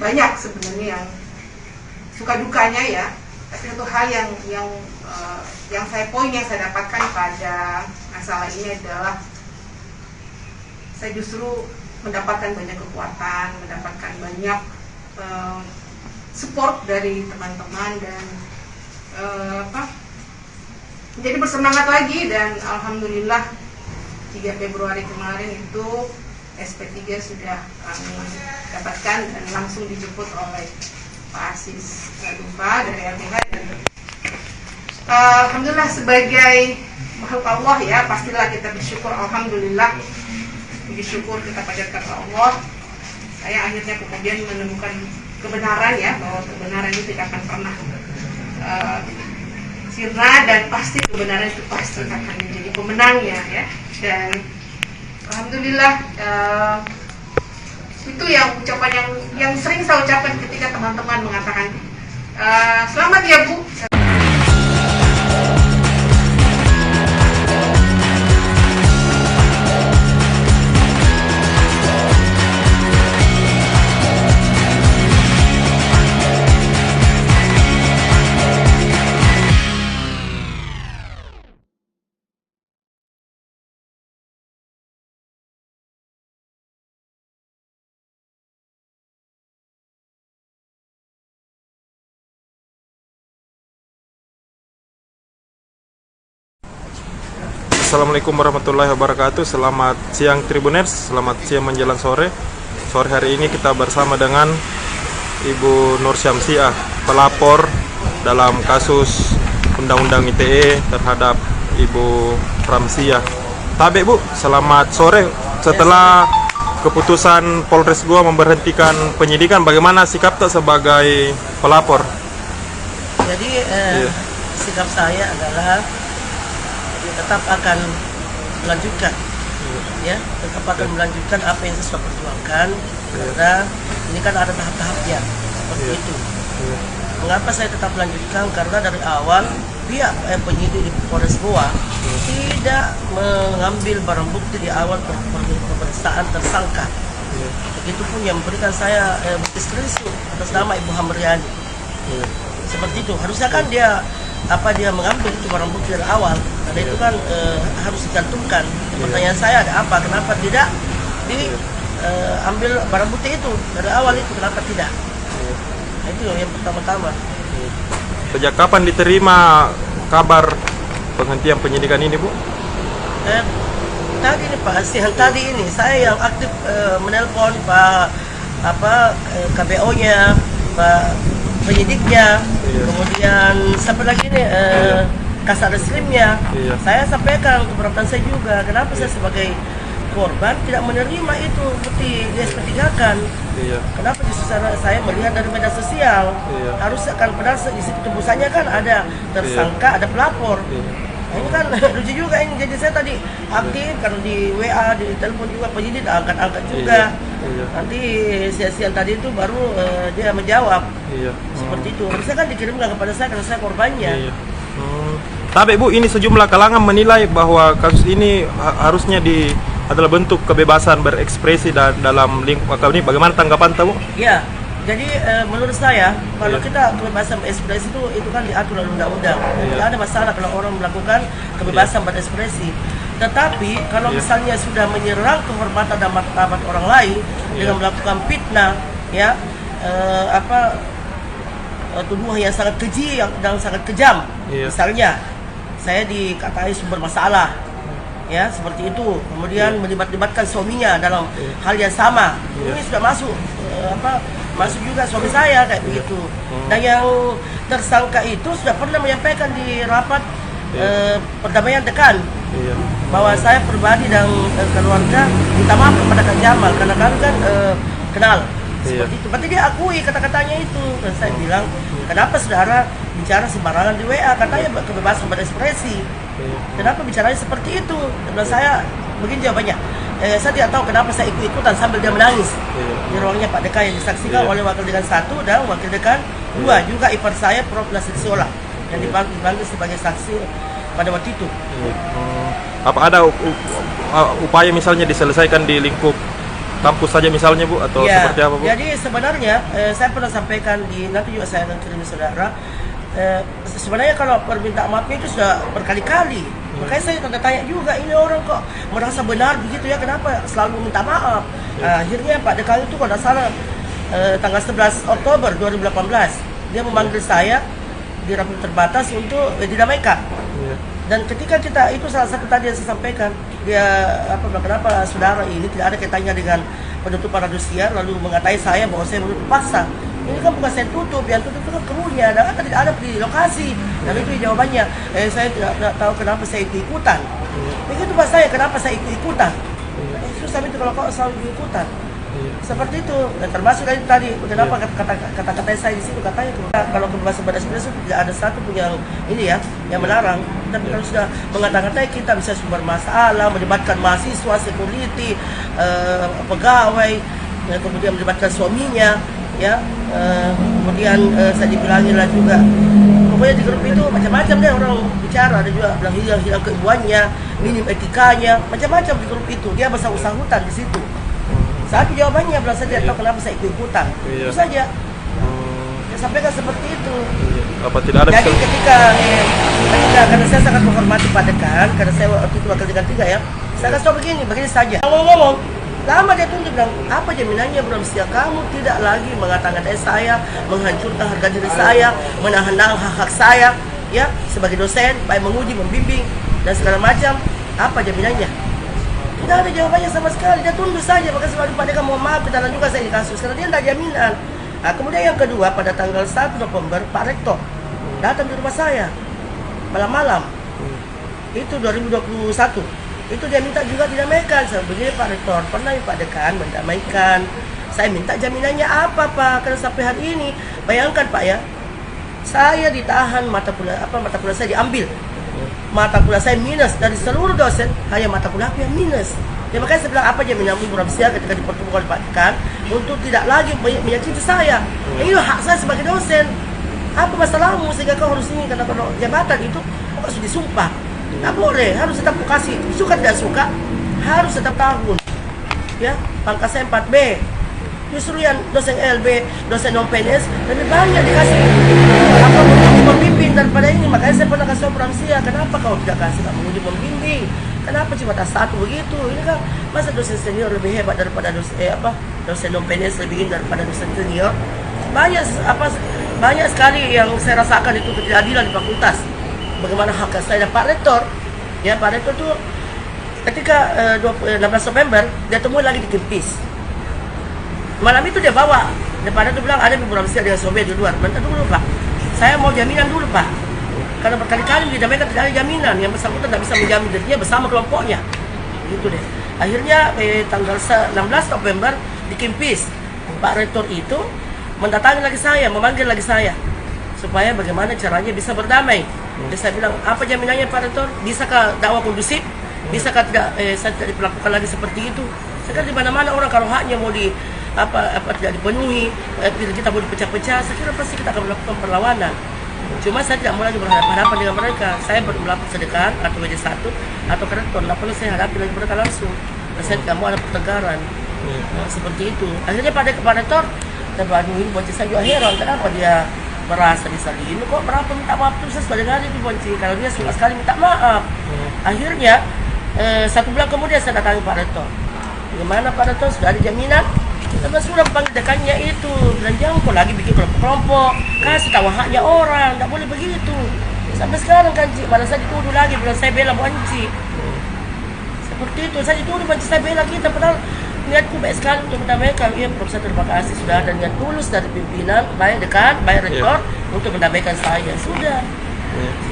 banyak sebenarnya yang suka dukanya ya. Tapi satu hal yang saya dapatkan pada masalah ini adalah saya justru mendapatkan banyak kekuatan, mendapatkan banyak support dari teman-teman, dan menjadi bersemangat lagi. Dan alhamdulillah 3 Februari kemarin itu SP3 sudah kami dapatkan dan langsung dijemput oleh Pak Asis Dupa dari LBH. Dan alhamdulillah sebagai makhluk Allah ya, pastilah kita bersyukur. Alhamdulillah, puji syukur kita panjatkan ke Allah. Saya akhirnya kemudian menemukan kebenaran ya, bahwa kebenaran itu tidak akan pernah sirna, dan pasti kebenaran itu pasti akan menjadi pemenangnya ya. Dan alhamdulillah itu yang ucapan yang sering saya ucapkan ketika teman-teman mengatakan selamat ya Bu. Assalamualaikum warahmatullahi wabarakatuh. Selamat siang Tribuners, selamat siang menjelang sore. Sore hari ini kita bersama dengan Ibu Nur Syamsiah, pelapor dalam kasus Undang-Undang ITE terhadap Ibu Ramsiah. Tabe Bu, selamat sore. Setelah keputusan Polres Goa memberhentikan penyidikan, bagaimana sikap tak sebagai pelapor? Jadi sikap saya adalah tetap akan melanjutkan, ya, tetap akan melanjutkan apa yang saya sudah perjuangkan, karena ini kan ada tahap-tahapnya seperti itu. Mengapa saya tetap melanjutkan? Karena dari awal pihak penyidik di Polres Goa tidak mengambil barang bukti di awal pemeriksaan tersangka. Begitupun yang memberikan saya bukti screenshot atas nama Ibu Hamriani. Seperti itu. Harusnya kan dia mengambil itu barang bukti dari awal, karena itu kan harus dicantumkan. Pertanyaan saya ada apa? Kenapa tidak diambil barang bukti itu dari awal itu? Kenapa tidak? Nah, itu yang pertama-tama. Sejak kapan diterima kabar penghentian penyidikan ini, Bu? Tadi nih Pak, siang tadi ini saya yang aktif menelpon Pak KBO-nya, Pak penyidiknya, kemudian siapa lagi nih Kasat Reskrimnya. Saya sampaikan keberatan saya juga, kenapa saya sebagai korban tidak menerima itu bukti di SP3-kan. Kenapa justru saya melihat dari media sosial, harus kan padahal di situ tembusannya kan ada tersangka, ada pelapor. Nah, ini kan lucu juga ini, jadi saya tadi aktif karena di WA, di telepon juga penyidik angkat-angkat juga. Nanti siang tadi itu baru dia menjawab. Seperti itu. Harusnya kan dikirimkan kepada saya karena saya korbannya. Tapi Bu, ini sejumlah kalangan menilai bahwa kasus ini harusnya adalah bentuk kebebasan berekspresi dalam lingkup ini. Bagaimana tanggapan Bu? Ya, jadi menurut saya kalau kita kebebasan berekspresi itu kan diatur oleh undang-undang. Tidak ada masalah kalau orang melakukan kebebasan berekspresi. Tetapi kalau misalnya sudah menyerang kehormatan dan martabat orang lain dengan melakukan fitnah, ya, tuduhan yang sangat keji dan sangat kejam, misalnya saya dikatai sumber masalah, ya seperti itu. Kemudian melibatkan suaminya dalam hal yang sama, ini sudah masuk masuk juga suami saya kayak begitu. Dan yang tersangka itu sudah pernah menyampaikan di rapat perdamaian Dekan bahwa saya pribadi dan keluarga minta maaf kepada Kak Jamal karena kami kan kenal. Seperti itu, berarti dia akui kata-katanya itu. Dan saya bilang, kenapa saudara bicara sembarangan di WA, katanya kebebasan berekspresi. Kenapa bicaranya seperti itu? Dan saya begini jawabannya, saya tidak tahu kenapa saya ikut-ikutan sambil dia menangis di ruangnya Pak Dekan yang disaksikan oleh Wakil Dekan 1 dan Wakil Dekan 2, juga ipar saya Prof. Nasution yang dipanggil sebagai saksi pada waktu itu. Apa ada upaya misalnya diselesaikan di lingkup kampus saja misalnya Bu, atau seperti apa Bu? Jadi sebenarnya saya pernah sampaikan nanti juga saya akan kirim saudara. Sebenarnya kalau permintaan maafnya itu sudah berkali-kali. Makanya saya tanya juga, ini orang kok merasa benar begitu ya, kenapa selalu minta maaf? Akhirnya Pak Dekan itu kalau tidak salah tanggal 11 Oktober 2018 dia memanggil saya di rapat terbatas untuk didamaikan. Dan ketika kita itu salah satu tadi yang saya sampaikan, dia kenapa saudara ini tidak ada kaitannya dengan penutupan radio siar lalu mengatai saya bahwa saya menutup paksa. Ini kan bukan saya tutup, yang tutup itu kan krunya, dan kan tidak ada di lokasi. Dan itu jawabannya, saya tidak tahu kenapa saya ikut-ikutan. Begitu Pak saya, kenapa saya ikut-ikutan? Susah itu kalau kau selalu ikut-ikutan. Seperti itu, dan termasuk tadi kenapa kata-kata saya di situ katanya kalau kebebasan berekspresi tidak ada satu pun yang ini ya yang melarang. Tapi kalau sudah mengata-ngatai kita bisa sumber masalah, melibatkan mahasiswa, security, pegawai, kemudian melibatkan suaminya, ya, kemudian saya dibilangin lah juga. Pokoknya di grup itu macam-macam deh orang bicara, ada juga bilang hilang keibuannya, minim etikanya, macam-macam di grup itu. Dia bersangkutan di situ. Satu jawabannya bilang saya tidak tahu kenapa saya ikut-ikutan. Itu saja. Saya sampaikan seperti itu. Apa tidak ada? Jadi ketika karena saya sangat menghormati Pak Dekan, karena saya waktu itu Wakil Dekan 3 ya, saya kasih tahu begini saja. Ngomong-ngomong, lama dia tunjuk bilang, apa jaminannya Bro Sia kamu tidak lagi mengata-ngatai saya, menghancurkan harga diri saya, menahan hak-hak saya, ya sebagai dosen, baik menguji, membimbing dan segala macam. Apa jaminannya? Tidak ada jawabannya sama sekali, dia tunduk saja. Maka selalu Pak Dekan mohon maaf, kita juga saya di kasus karena dia tidak jaminan. Nah, kemudian yang kedua, pada tanggal 1 November Pak Rektor datang di rumah saya malam-malam. Itu 2021. Itu dia minta juga didamaikan. Saya begini Pak Rektor, pernah Pak Dekan mendamaikan. Saya minta jaminannya apa Pak? Karena sampai hari ini, bayangkan Pak ya, saya ditahan mata kuliah saya diambil. Mata kuliah saya minus dari seluruh dosen, hanya mata kuliah yang minus. Ya, makanya saya bilang apa jaminan Ibu Ramsia ketika dipertemukan Pak Dekan untuk tidak lagi menyakiti saya. Ini hak saya sebagai dosen. Apa masalahmu sehingga kau harus ini, karena kalau jabatan itu harus disumpah. Tidak boleh, harus tetap kasih. Suka tidak suka, harus tetap tahun. Ya, pangkat saya 4B. Justru yang dosen LB, dosen non-PNS lebih banyak dikasih apa menguji membimbing daripada ini. Makanya saya pernah kasih Ramsia, kenapa kau tidak kasih menguji membimbing? Kenapa cuma tas 1 begitu? Ini kan masa dosen senior lebih hebat daripada dosen non-PNS lebih daripada dosen senior. Banyak sekali yang saya rasakan itu ketidakadilan di fakultas. Bagaimana hak saya dan Pak Rektor? Ya, Pak Rektor itu ketika 16 November dia temui lagi di Kempis. Malam itu dia bawa, depan itu bilang ada Ibu Ramsia dengan Sobe di luar. Bentar dulu Pak, saya mau jaminan dulu Pak. Karena berkali-kali didamaikan tidak ada jaminan, yang bersangkutan tidak bisa menjamin dirinya bersama kelompoknya. Gitu deh. Akhirnya tanggal 16 November di Kempis, Pak Rektor itu mendatangi lagi saya, memanggil lagi saya, supaya bagaimana caranya bisa berdamai. Jadi saya bilang, apa jaminannya Pak Rektor? Bisakah dakwah kondusif? Bisakah saya tidak diperlakukan lagi seperti itu? Sekarang di mana-mana orang kalau haknya mau tidak dipenuhi, kita mau dipecah-pecah, saya kira pasti kita akan melakukan perlawanan. Cuma saya tidak mau lagi berhadapan-hadapan dengan mereka. Saya melakukan sedekah atau WD1 atau kredit, tidak perlu saya hadapi lagi mereka langsung. Dan saya tidak mau ada pertengkaran. Nah, seperti itu. Akhirnya pada Tor, ini bonci saya juga heran kenapa dia merasa disalin. Kok berapa minta maaf terus saya sudah dengar itu bonci. Kalau dia suka sekali minta maaf. Akhirnya 1 bulan kemudian saya datangi Pak Rektor. Bagaimana Pak Rektor, sudah ada jaminan? Tapi sudah panggil dekannya itu, bilang jangan kok lagi bikin kelompok-kelompok, kasih tahu haknya orang, tidak boleh begitu. Sampai sekarang kan Cik, malah saya dituduh lagi, bilang saya bela Banci. Seperti itu, saya dituduh Banci, saya bela kita, padahal niatku baik sekali untuk mendamaikan. Ya, Profesor terima kasih, sudah ada niat tulus dari pimpinan, baik dekan, baik rektor, untuk mendamaikan saya. Sudah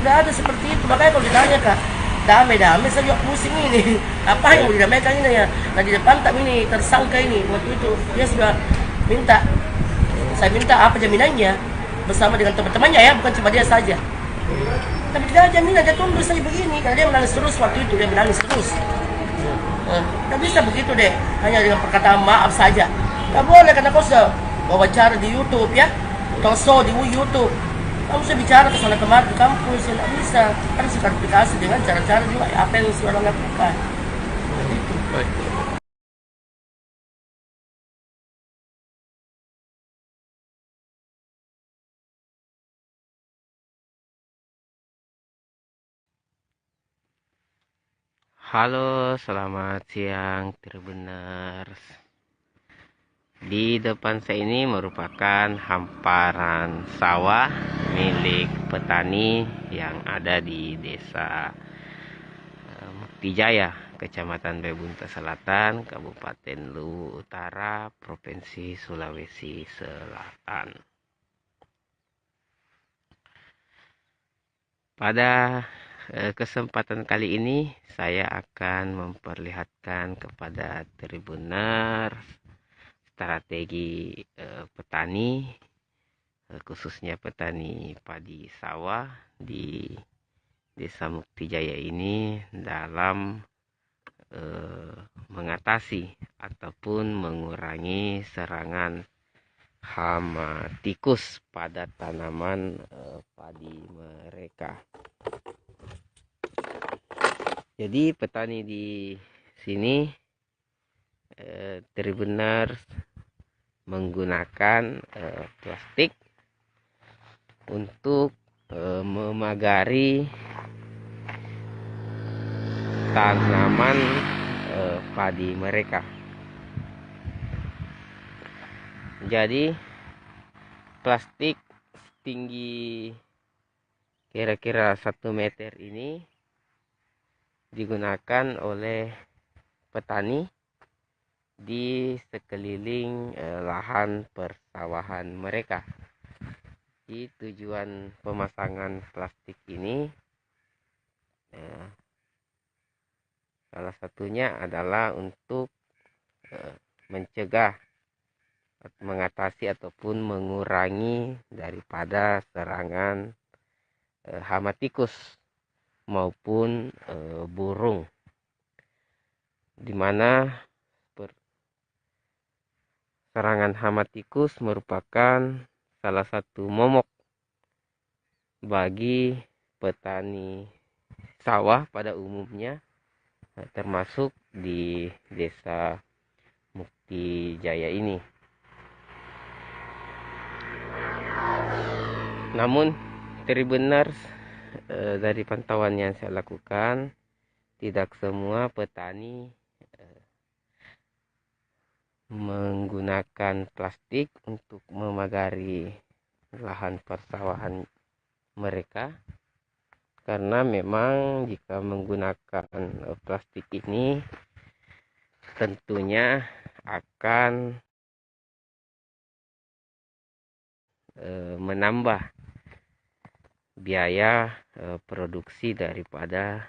ada seperti itu, makanya kalau ditanya Kak, damai-damai saya juga pusing ini. Apa yang mau didamaikan ini ya? Nah di depan tak ini tersangka ini waktu itu dia sudah minta, saya minta apa jaminannya bersama dengan teman-temannya ya, bukan cuma dia saja. Tapi tidak ada jaminan, dia tunduk saja begini karena dia menangis terus waktu itu, dia menangis terus. Tidak bisa begitu deh, hanya dengan perkataan maaf saja. Tidak boleh karena kau sudah wawancara di YouTube ya, talkshow di YouTube. Kamu bisa bicara ke sana kemari di kampus, ya tidak bisa. Harus klarifikasi dengan cara-cara juga apa yang sudah lakukan. Itu. Baik. Halo, selamat siang Tribuners. Di depan saya ini merupakan hamparan sawah milik petani yang ada di Desa Muktijaya, Kecamatan Bebunta Selatan, Kabupaten Luwu Utara, Provinsi Sulawesi Selatan. Pada kesempatan kali ini saya akan memperlihatkan kepada Tribuners strategi petani, khususnya petani padi sawah di Desa Muktijaya ini dalam mengatasi ataupun mengurangi serangan hama tikus pada tanaman padi mereka. Jadi petani di sini Tribuners menggunakan plastik untuk memagari tanaman padi mereka. Jadi plastik tinggi kira-kira 1 meter ini digunakan oleh petani di sekeliling lahan persawahan mereka. Di tujuan pemasangan plastik ini salah satunya adalah untuk mencegah, mengatasi ataupun mengurangi daripada serangan hama tikus maupun burung, di mana serangan hama tikus merupakan salah satu momok bagi petani sawah pada umumnya, termasuk di Desa Muktijaya ini. Namun Tribuners, dari pantauan yang saya lakukan, tidak semua petani menggunakan plastik untuk memagari lahan persawahan mereka, karena memang jika menggunakan plastik ini tentunya akan menambah biaya produksi daripada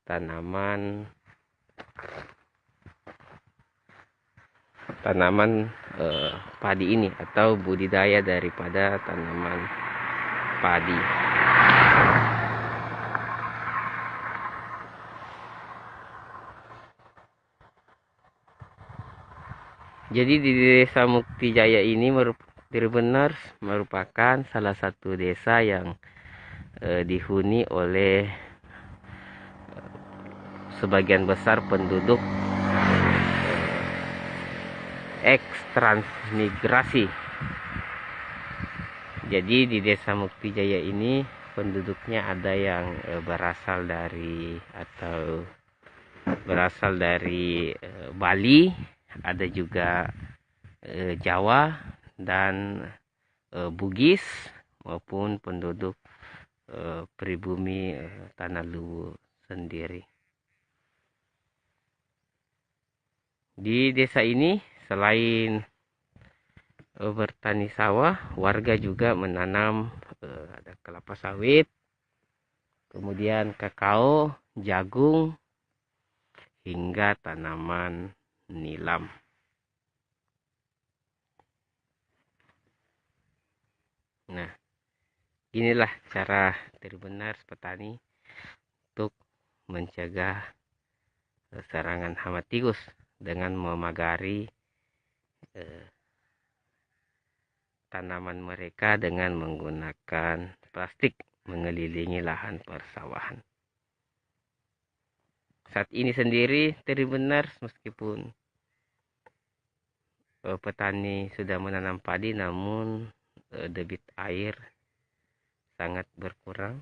tanaman padi ini atau budidaya daripada tanaman padi. Jadi di Desa Muktijaya ini Tribuners merupakan salah satu desa yang dihuni oleh sebagian besar penduduk eks-transmigrasi. Jadi di Desa Muktijaya ini penduduknya ada yang berasal dari Bali, ada juga Jawa dan Bugis maupun penduduk pribumi Tanah Luwu sendiri. Di desa ini selain bertani sawah, warga juga menanam ada kelapa sawit, kemudian kakao, jagung, hingga tanaman nilam. Nah, inilah cara Tribuners petani untuk mencegah serangan hama tikus dengan memagari tanaman mereka dengan menggunakan plastik mengelilingi lahan persawahan. Saat ini sendiri Tribuners, meskipun petani sudah menanam padi, namun debit air sangat berkurang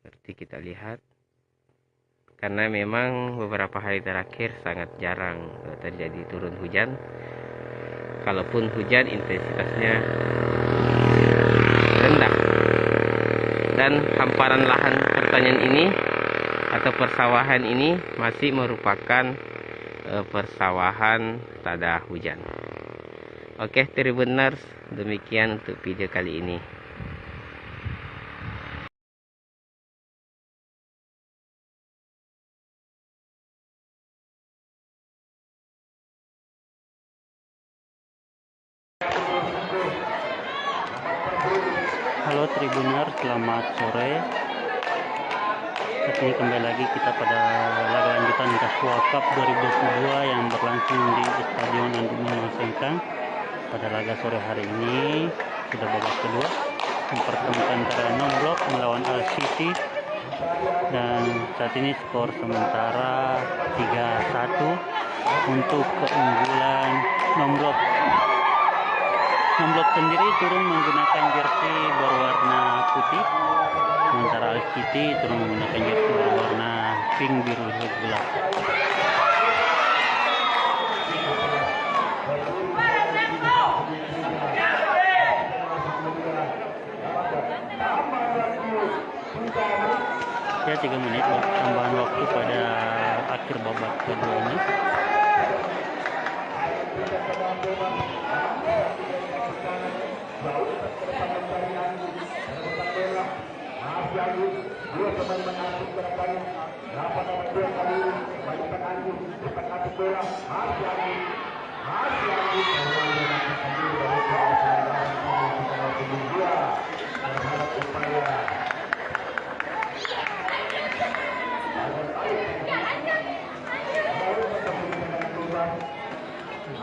seperti kita lihat, karena memang beberapa hari terakhir sangat jarang terjadi turun hujan. Kalaupun hujan, intensitasnya rendah, dan hamparan lahan pertanian ini atau persawahan ini masih merupakan persawahan tada hujan. Oke, Tribuners, demikian untuk video kali ini. Halo Tribuners, selamat sore. Saat ini kembali lagi kita pada laga lanjutan Kaswa Cup 2022 yang berlangsung di Stadion Andi Manuel Sengkang. Pada laga sore hari ini sudah babak kedua, mempertemukan antara Non-Block melawan Al City, dan saat ini skor sementara 3-1 untuk keunggulan Non-Block. Non-Block sendiri turun menggunakan jersey berwarna putih, sementara Al City turun menggunakan jersey berwarna pink biru gelap. Ya, 3 menit tambahan waktu pada akhir babak kedua ini.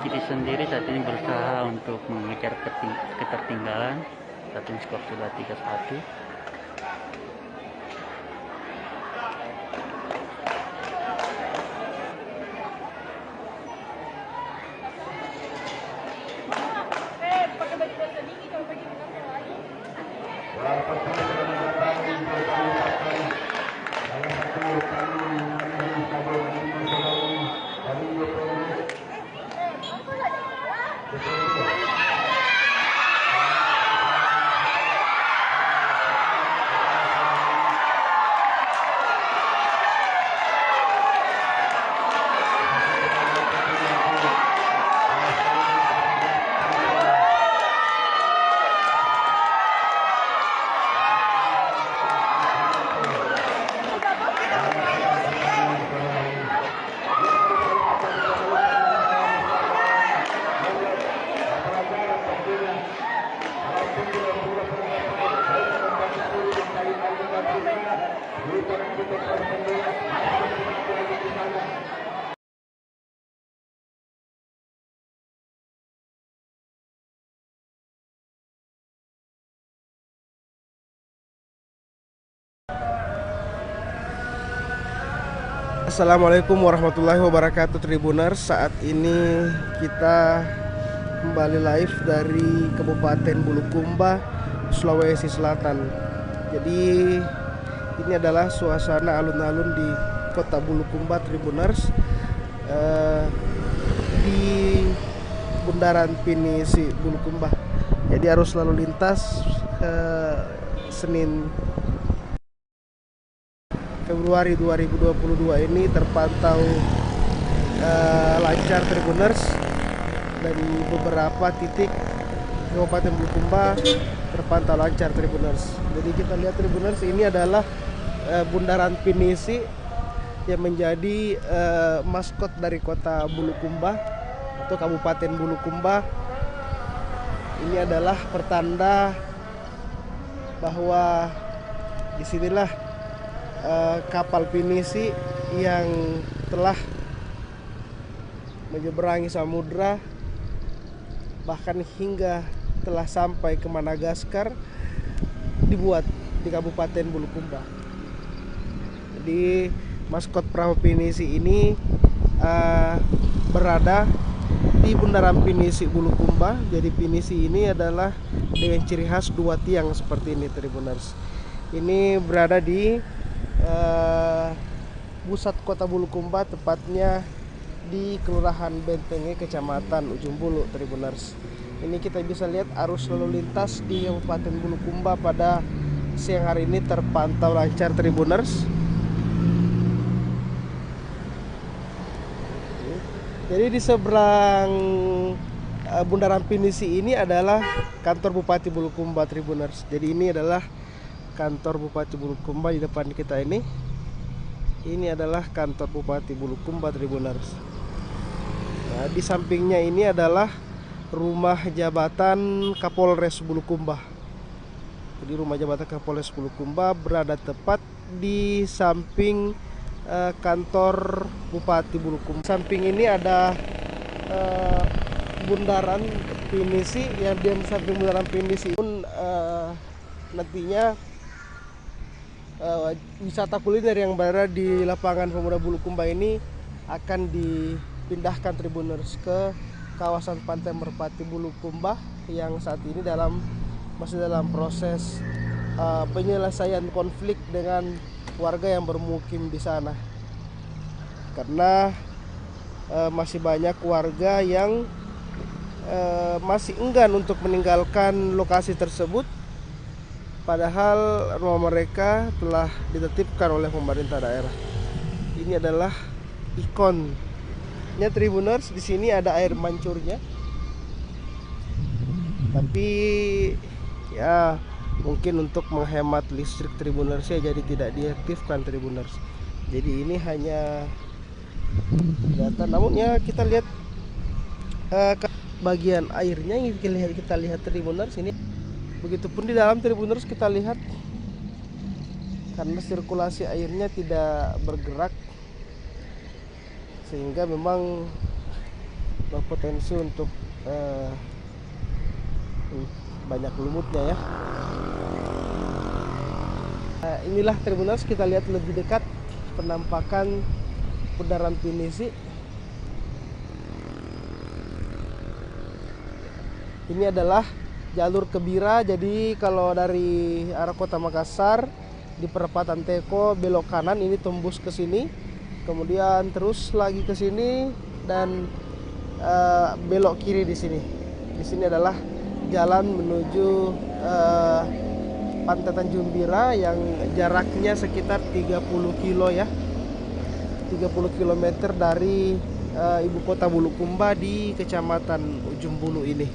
Citi sendiri saat ini berusaha untuk mengejar ketertinggalan. Saat ini skor sudah 3-1. Assalamualaikum warahmatullahi wabarakatuh Tribuners. Saat ini kita kembali live dari Kabupaten Bulukumba, Sulawesi Selatan. Jadi ini adalah suasana alun-alun di Kota Bulukumba Tribuners, di Bundaran Pinisi Bulukumba. Jadi arus lalu lintas Senin Februari 2022 ini terpantau lancar Tribuners, dan beberapa titik Kabupaten Bulukumba terpantau lancar Tribuners. Jadi kita lihat Tribuners, ini adalah Bundaran Pinisi yang menjadi maskot dari Kota Bulukumba atau Kabupaten Bulukumba. Ini adalah pertanda bahwa disinilah kapal pinisi yang telah menyeberangi samudra, bahkan hingga telah sampai ke Madagaskar, dibuat di Kabupaten Bulukumba. Jadi maskot perahu pinisi ini berada di Bundaran Pinisi Bulukumba. Jadi pinisi ini adalah dengan ciri khas dua tiang seperti ini Tribuners. Ini berada di pusat Kota Bulukumba, tepatnya di Kelurahan Bentenge, Kecamatan Ujung Bulu Tribuners. Ini kita bisa lihat arus lalu lintas di Kabupaten Bulukumba pada siang hari ini terpantau lancar Tribuners. Jadi di seberang Bundaran Pinisi ini adalah kantor Bupati Bulukumba Tribuners. Jadi ini adalah kantor Bupati Bulukumba. Di depan kita ini adalah kantor Bupati Bulukumba Tribuners. Nah, di sampingnya ini adalah rumah jabatan Kapolres Bulukumba. Jadi rumah jabatan Kapolres Bulukumba berada tepat di samping kantor Bupati Bulukumba. Samping ini ada Bundaran Pinisi, yang di samping Bundaran Pinisi pun nantinya wisata kuliner yang berada di lapangan Pemuda Bulukumba ini akan dipindahkan Tribuners ke kawasan Pantai Merpati Bulukumba yang saat ini masih dalam proses penyelesaian konflik dengan warga yang bermukim di sana, karena masih banyak warga yang masih enggan untuk meninggalkan lokasi tersebut, padahal rumah mereka telah ditertibkan oleh pemerintah daerah. Ini adalah ikonnya Tribuners. Di sini ada air mancurnya, tapi ya mungkin untuk menghemat listrik Tribuners ya, jadi tidak diaktifkan Tribuners. Jadi ini hanya data, namun ya kita lihat bagian airnya yang kita lihat Tribuners ini. Begitupun di dalam Tribuners kita lihat, karena sirkulasi airnya tidak bergerak, sehingga memang berpotensi untuk banyak lumutnya ya. Nah, inilah Tribuners, kita lihat lebih dekat penampakan Bundaran Pinisi. Ini adalah jalur Kebira. Jadi kalau dari arah Kota Makassar di perempatan Teko belok kanan, ini tembus ke sini, kemudian terus lagi ke sini dan belok kiri di sini. Di sini adalah jalan menuju Pantai Tanjung Bira yang jaraknya sekitar 30 kilo ya. 30 km dari ibu kota Bulukumba di Kecamatan Ujung Bulu ini.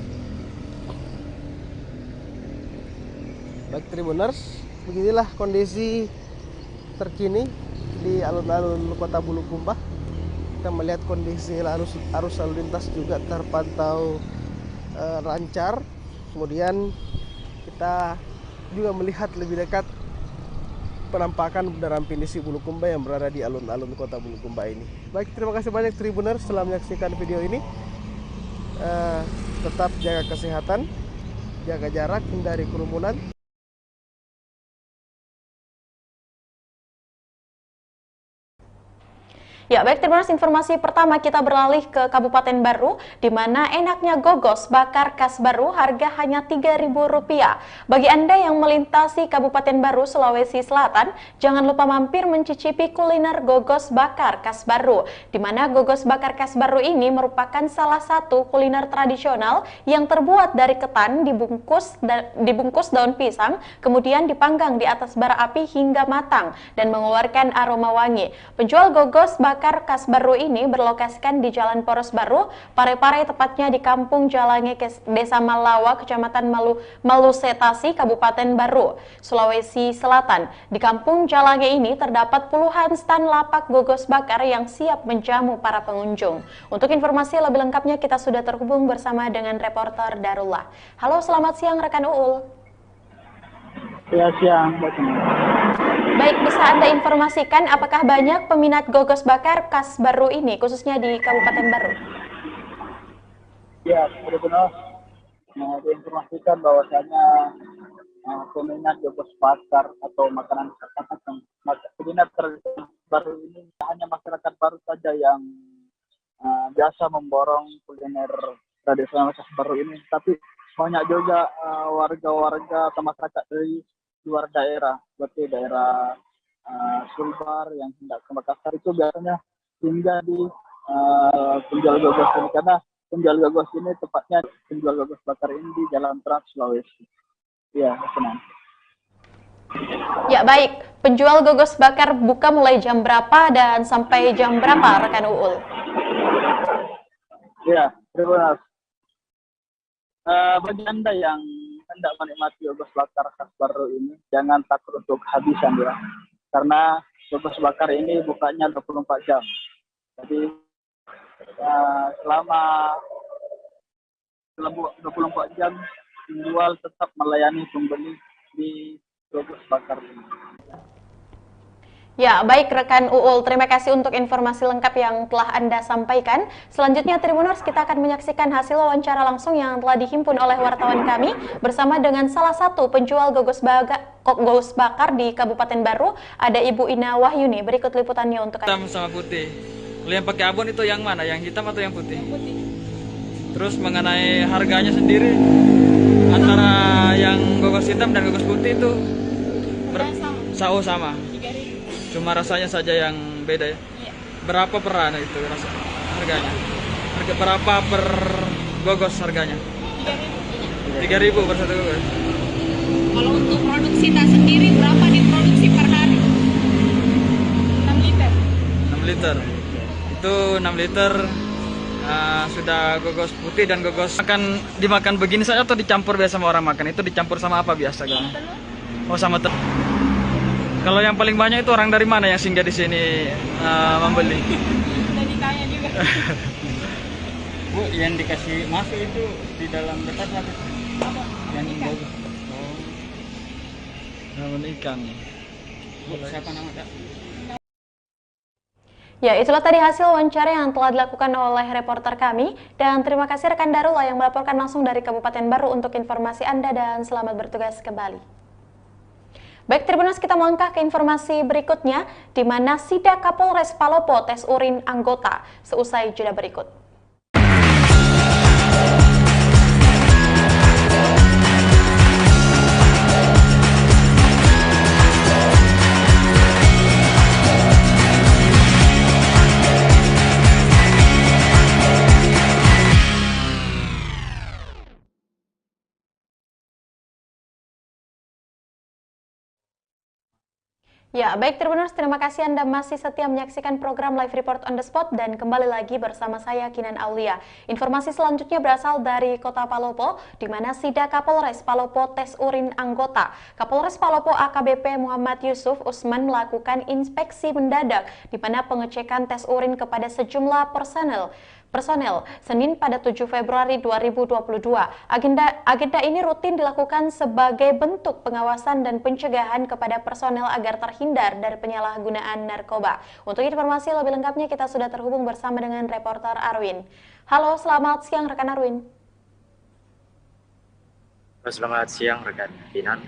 Baik Tribuners, beginilah kondisi terkini di alun-alun Kota Bulukumba. Kita melihat kondisi arus lalu lintas juga terpantau lancar. Kemudian kita juga melihat lebih dekat penampakan Bundaran Pinisi Bulukumba yang berada di alun-alun Kota Bulukumba ini. Baik, terima kasih banyak Tribuners telah menyaksikan video ini. Tetap jaga kesehatan, jaga jarak, hindari kerumunan. Ya, baik, terima kasih. Informasi pertama kita beralih ke Kabupaten Baru, di mana enaknya gogos bakar khas Baru harga hanya Rp3.000. Bagi Anda yang melintasi Kabupaten Baru, Sulawesi Selatan, jangan lupa mampir mencicipi kuliner gogos bakar khas Baru, di mana gogos bakar khas Baru ini merupakan salah satu kuliner tradisional yang terbuat dari ketan dibungkus daun pisang, kemudian dipanggang di atas bara api hingga matang dan mengeluarkan aroma wangi. Penjual gogos bakar khas Baru ini berlokasikan di Jalan Poros Baru, Parepare, tepatnya di Kampung Jalange, Desa Malawa, Kecamatan Malusetasi, Kabupaten Baru, Sulawesi Selatan. Di Kampung Jalange ini terdapat puluhan stan lapak gogos bakar yang siap menjamu para pengunjung. Untuk informasi lebih lengkapnya kita sudah terhubung bersama dengan reporter Darullah. Halo, selamat siang rekan Uul. Ya, siang. Baik, bisa Anda informasikan apakah banyak peminat gogos bakar khas Baru ini, khususnya di Kabupaten Baru? Ya, benar-benar diinformasikan bahwasanya peminat gogos bakar atau makanan peminat Baru ini hanya masyarakat Baru saja yang biasa memborong kuliner tradisional khas Baru ini, tapi banyak juga warga-warga atau masyarakat dari luar daerah, seperti daerah Sulbar yang hendak ke Makassar itu biasanya tinggal di penjual gogos ini, karena penjual gogos ini tepatnya penjual gogos bakar ini di Jalan Trans Sulawesi. Ya, senang. Ya, baik. Penjual gogos bakar buka mulai jam berapa dan sampai jam berapa, rekan Uul? Ya, terima kasih. Bagi Anda yang hendak menikmati gogos bakar khas Baru ini, jangan takut untuk habisan ya, karena gogos bakar ini bukanya 24 jam. Jadi selama 24 jam penjual tetap melayani pembeli di gogos bakar ini. Ya, baik rekan Uul, terima kasih untuk informasi lengkap yang telah Anda sampaikan. Selanjutnya Tribuners, kita akan menyaksikan hasil wawancara langsung yang telah dihimpun oleh wartawan kami bersama dengan salah satu penjual gogos bakar di Kabupaten Baru, ada Ibu Ina Wahyuni. Berikut liputannya untuk Anda. Hitam sama putih. Kalau yang pakai abon itu yang mana? Yang hitam atau yang putih? Putih. Terus mengenai harganya sendiri, antara yang gogos hitam dan gogos putih itu sama. Cuma rasanya saja yang beda ya. Iya. Berapa per itu harganya? Berapa per gogos harganya? 3.000 per satu gogos. Kalau untuk produksi tas sendiri berapa diproduksi per hari? 6 liter. 6 liter. Itu 6 liter sudah gogos putih dan gogos dimakan begini saja atau dicampur biasa sama orang makan? Itu dicampur sama apa biasa kan? Oh, sama telur. Kalau yang paling banyak itu orang dari mana yang singgah di sini membeli? Sudah ditanya juga. Bu, yang dikasih masuk itu di dalam dekat apa? Yang bagus. Oh. Namun ikan. Bu, siapa nama Kak? Ya, itulah tadi hasil wawancara yang telah dilakukan oleh reporter kami, dan terima kasih rekan Darullah yang melaporkan langsung dari Kabupaten Baru untuk informasi Anda, dan selamat bertugas kembali. Baik, Tribuners, kita melangkah ke informasi berikutnya, di mana sidak Kapolres Palopo tes urin anggota seusai jeda berikut. Ya, baik Tribuners, terima kasih Anda masih setia menyaksikan program Live Report on the Spot, dan kembali lagi bersama saya Kinan Aulia. Informasi selanjutnya berasal dari Kota Palopo, di mana sidak Kapolres Palopo tes urin anggota. Kapolres Palopo AKBP Muhammad Yusuf Usman melakukan inspeksi mendadak, di mana pengecekan tes urin kepada sejumlah personel Senin pada 7 Februari 2022. Agenda ini rutin dilakukan sebagai bentuk pengawasan dan pencegahan kepada personel agar terhindar dari penyalahgunaan narkoba. Untuk informasi lebih lengkapnya kita sudah terhubung bersama dengan reporter Arwin. Halo, selamat siang rekan Arwin. Selamat siang rekan Kinan.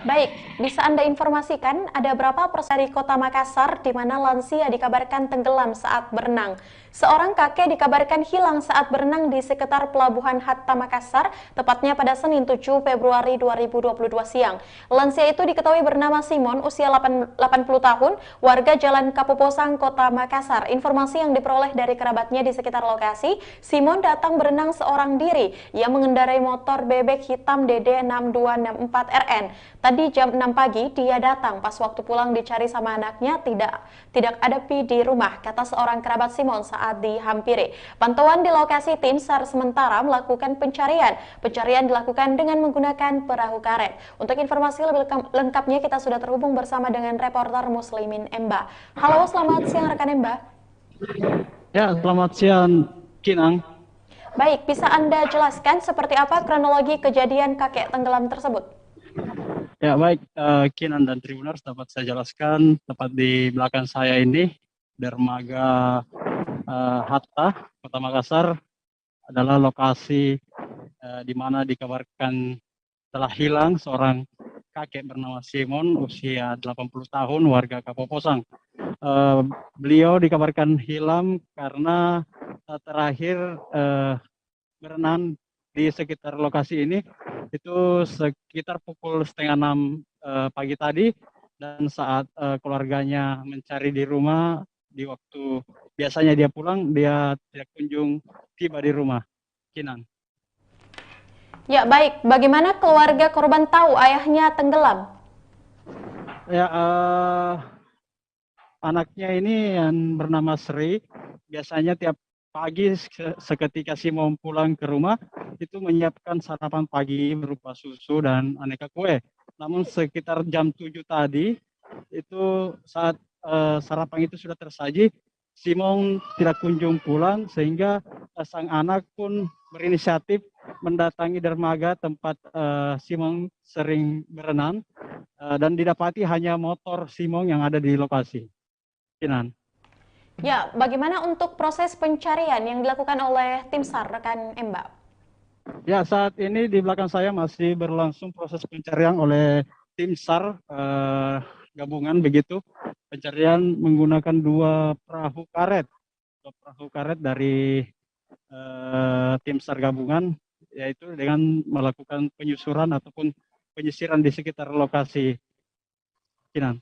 Baik, bisa Anda informasikan ada berapa persen di Kota Makassar di mana lansia dikabarkan tenggelam saat berenang? Seorang kakek dikabarkan hilang saat berenang di sekitar Pelabuhan Hatta Makassar, tepatnya pada Senin 7 Februari 2022 siang. Lansia itu diketahui bernama Simon, usia 80 tahun, warga Jalan Kapoposang, Kota Makassar. Informasi yang diperoleh dari kerabatnya di sekitar lokasi, Simon datang berenang seorang diri. Ia mengendarai motor bebek hitam DD6264RN. Tadi jam 6 pagi dia datang, pas waktu pulang dicari sama anaknya tidak ada pi di rumah, kata seorang kerabat Simon saat dihampiri. Pantauan di lokasi tim SAR sementara melakukan pencarian. Pencarian dilakukan dengan menggunakan perahu karet. Untuk informasi lebih lengkapnya kita sudah terhubung bersama dengan reporter Muslimin Emba. Halo, selamat siang rekan Emba. Ya, selamat siang Kinang. Baik, bisa Anda jelaskan seperti apa kronologi kejadian kakek tenggelam tersebut? Ya baik, Kinan dan Tribuners dapat saya jelaskan tepat di belakang saya ini dermaga Hatta, Kota Makassar adalah lokasi di mana dikabarkan telah hilang seorang kakek bernama Simon, usia 80 tahun, warga Kapoposang. Beliau dikabarkan hilang karena terakhir berenang di sekitar lokasi ini itu sekitar pukul 5:30 pagi tadi, dan saat keluarganya mencari di rumah di waktu biasanya dia pulang, dia tidak kunjung tiba di rumah. Kinan. Ya baik, bagaimana keluarga korban tahu ayahnya tenggelam? Ya, anaknya ini yang bernama Sri, biasanya tiap pagi seketika Simon pulang ke rumah itu menyiapkan sarapan pagi berupa susu dan aneka kue. Namun sekitar jam 7 tadi itu saat sarapan itu sudah tersaji, Simon tidak kunjung pulang sehingga sang anak pun berinisiatif mendatangi dermaga tempat Simon sering berenang dan didapati hanya motor Simon yang ada di lokasi. Kinan. Ya, bagaimana untuk proses pencarian yang dilakukan oleh tim SAR, rekan Emba? Ya, saat ini di belakang saya masih berlangsung proses pencarian oleh tim SAR gabungan begitu. Pencarian menggunakan dua perahu karet dari tim SAR gabungan, yaitu dengan melakukan penyusuran ataupun penyisiran di sekitar lokasi. Kinan.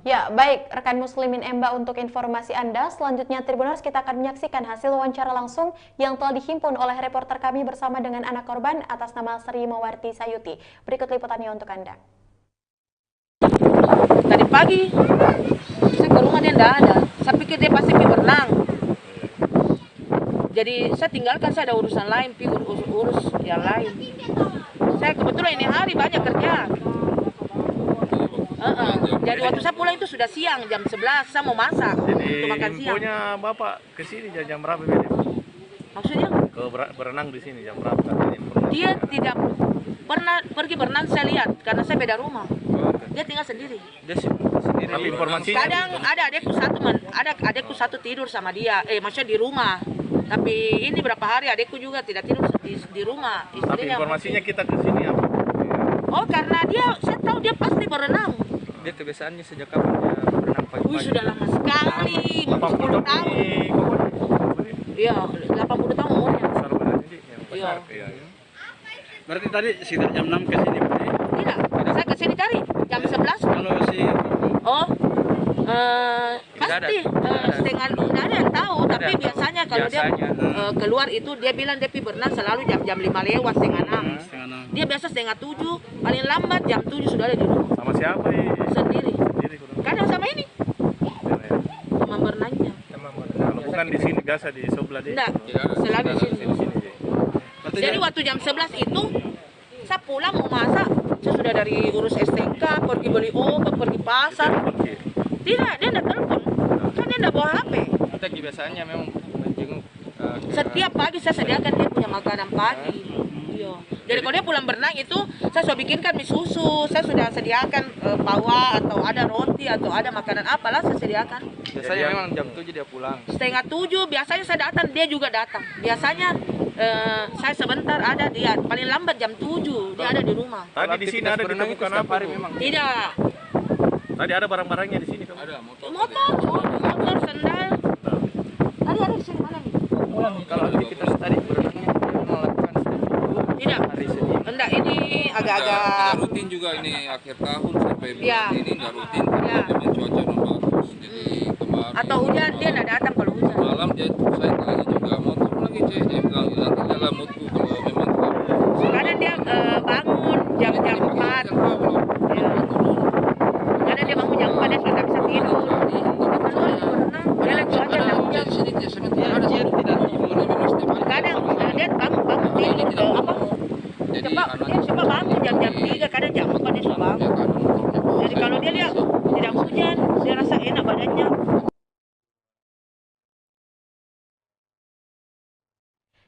Ya, baik rekan Muslimin Emba, untuk informasi Anda. Selanjutnya Tribuners, kita akan menyaksikan hasil wawancara langsung yang telah dihimpun oleh reporter kami bersama dengan anak korban atas nama Sri Mawarti Sayuti. Berikut liputannya untuk Anda. Tadi pagi saya ke rumah dia tidak ada. Saya pikir dia pasti pergi berenang. Jadi saya tinggalkan, saya ada urusan lain, urus yang lain. Saya kebetulan ini hari banyak kerja. Jadi waktu saya pulang itu sudah siang, jam 11, saya mau masak untuk makan siang. Infonya Bapak ke sini jam berapa Bede? Maksudnya? Ke berenang di sini jam berapa? Dia tidak pernah pergi berenang, saya lihat, karena saya beda rumah. Dia tinggal sendiri. Dia sendiri. Tapi informasinya kadang ada adekku satu tidur sama dia, maksudnya di rumah. Tapi ini berapa hari adekku juga tidak tidur di rumah. Tapi informasinya kita ke sini apa? Oh, karena saya tahu dia pasti berenang. Dia kebiasaannya sejak kapan dia berenang pagi-pagi? Sudah lama sekali, 10 tahun. Iya, 80 tahun umurnya. Iya. Berarti tadi sekitar jam 6 ke sini, Pak? Tidak, saya ke sini tadi jam 11. Kalau pasti setengah, tidak ada yang tahu, tapi biasanya kalau dia keluar itu dia bilang dia pergi berenang selalu jam 5 lewat, setengah 6. Dia biasa setengah 7, paling lambat jam 7 sudah ada di rumah. Sama siapa nih? Sendiri. Kadang sama ini. Sama berenangnya. Kalau bukan di sini biasa di sebelah dia. Tidak, selalu di sini. Jadi waktu jam 11 itu saya pulang mau masak, saya sudah dari urus STNK, pergi beli obat, pergi pasar. Tidak, dia tidak telepon, kan dia tidak bawa HP. Kita kebiasaannya memang menjenguk. Setiap pagi saya sediakan dia punya makanan pagi. Iya. Jadi kalau dia pulang berenang itu saya sudah bikinkan mie susu, saya sudah sediakan pawa atau ada roti atau ada makanan apalah saya sediakan. Biasanya memang jam 7 dia pulang. Setengah 7 biasanya saya datang, dia juga datang. Biasanya Saya sebentar ada dia, paling lambat jam 7 dia ada di rumah. Tadi di sini ada ditemukan apa? Tidak. Tadi ada barang-barangnya di sini. Ada motor, sendal. Tadi ada di sini mana nih? Kalau aktivitas tadi berenangnya melakukan tidak. Enggak, ini agak-agak tidak rutin juga ini akhir tahun sampai bulan ini nggak rutin karena memang cuaca bagus. Jadi kemarin atau hujan dia nggak datang kalau hujan. Malam saya tanya juga motor lagi cek, dia bilang nanti dalam moodku kalau memang kadang dia bangun jam-jam 4. Kadang dia bangun jam 4 dia sudah nggak bisa tidur. Dia lagi cuaca nggak hujan. Kadang dia bangun tidur apa? Dia coba bangun jam 3, kadang jam 4 dia sudah bangun. Jadi kalau dia lihat tidak hujan, dia rasa enak badannya.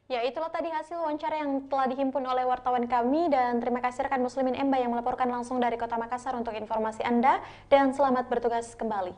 Ya, itulah tadi hasil wawancara yang telah dihimpun oleh wartawan kami, dan terima kasih rekan Muslimin Emba yang melaporkan langsung dari Kota Makassar untuk informasi Anda, dan selamat bertugas kembali.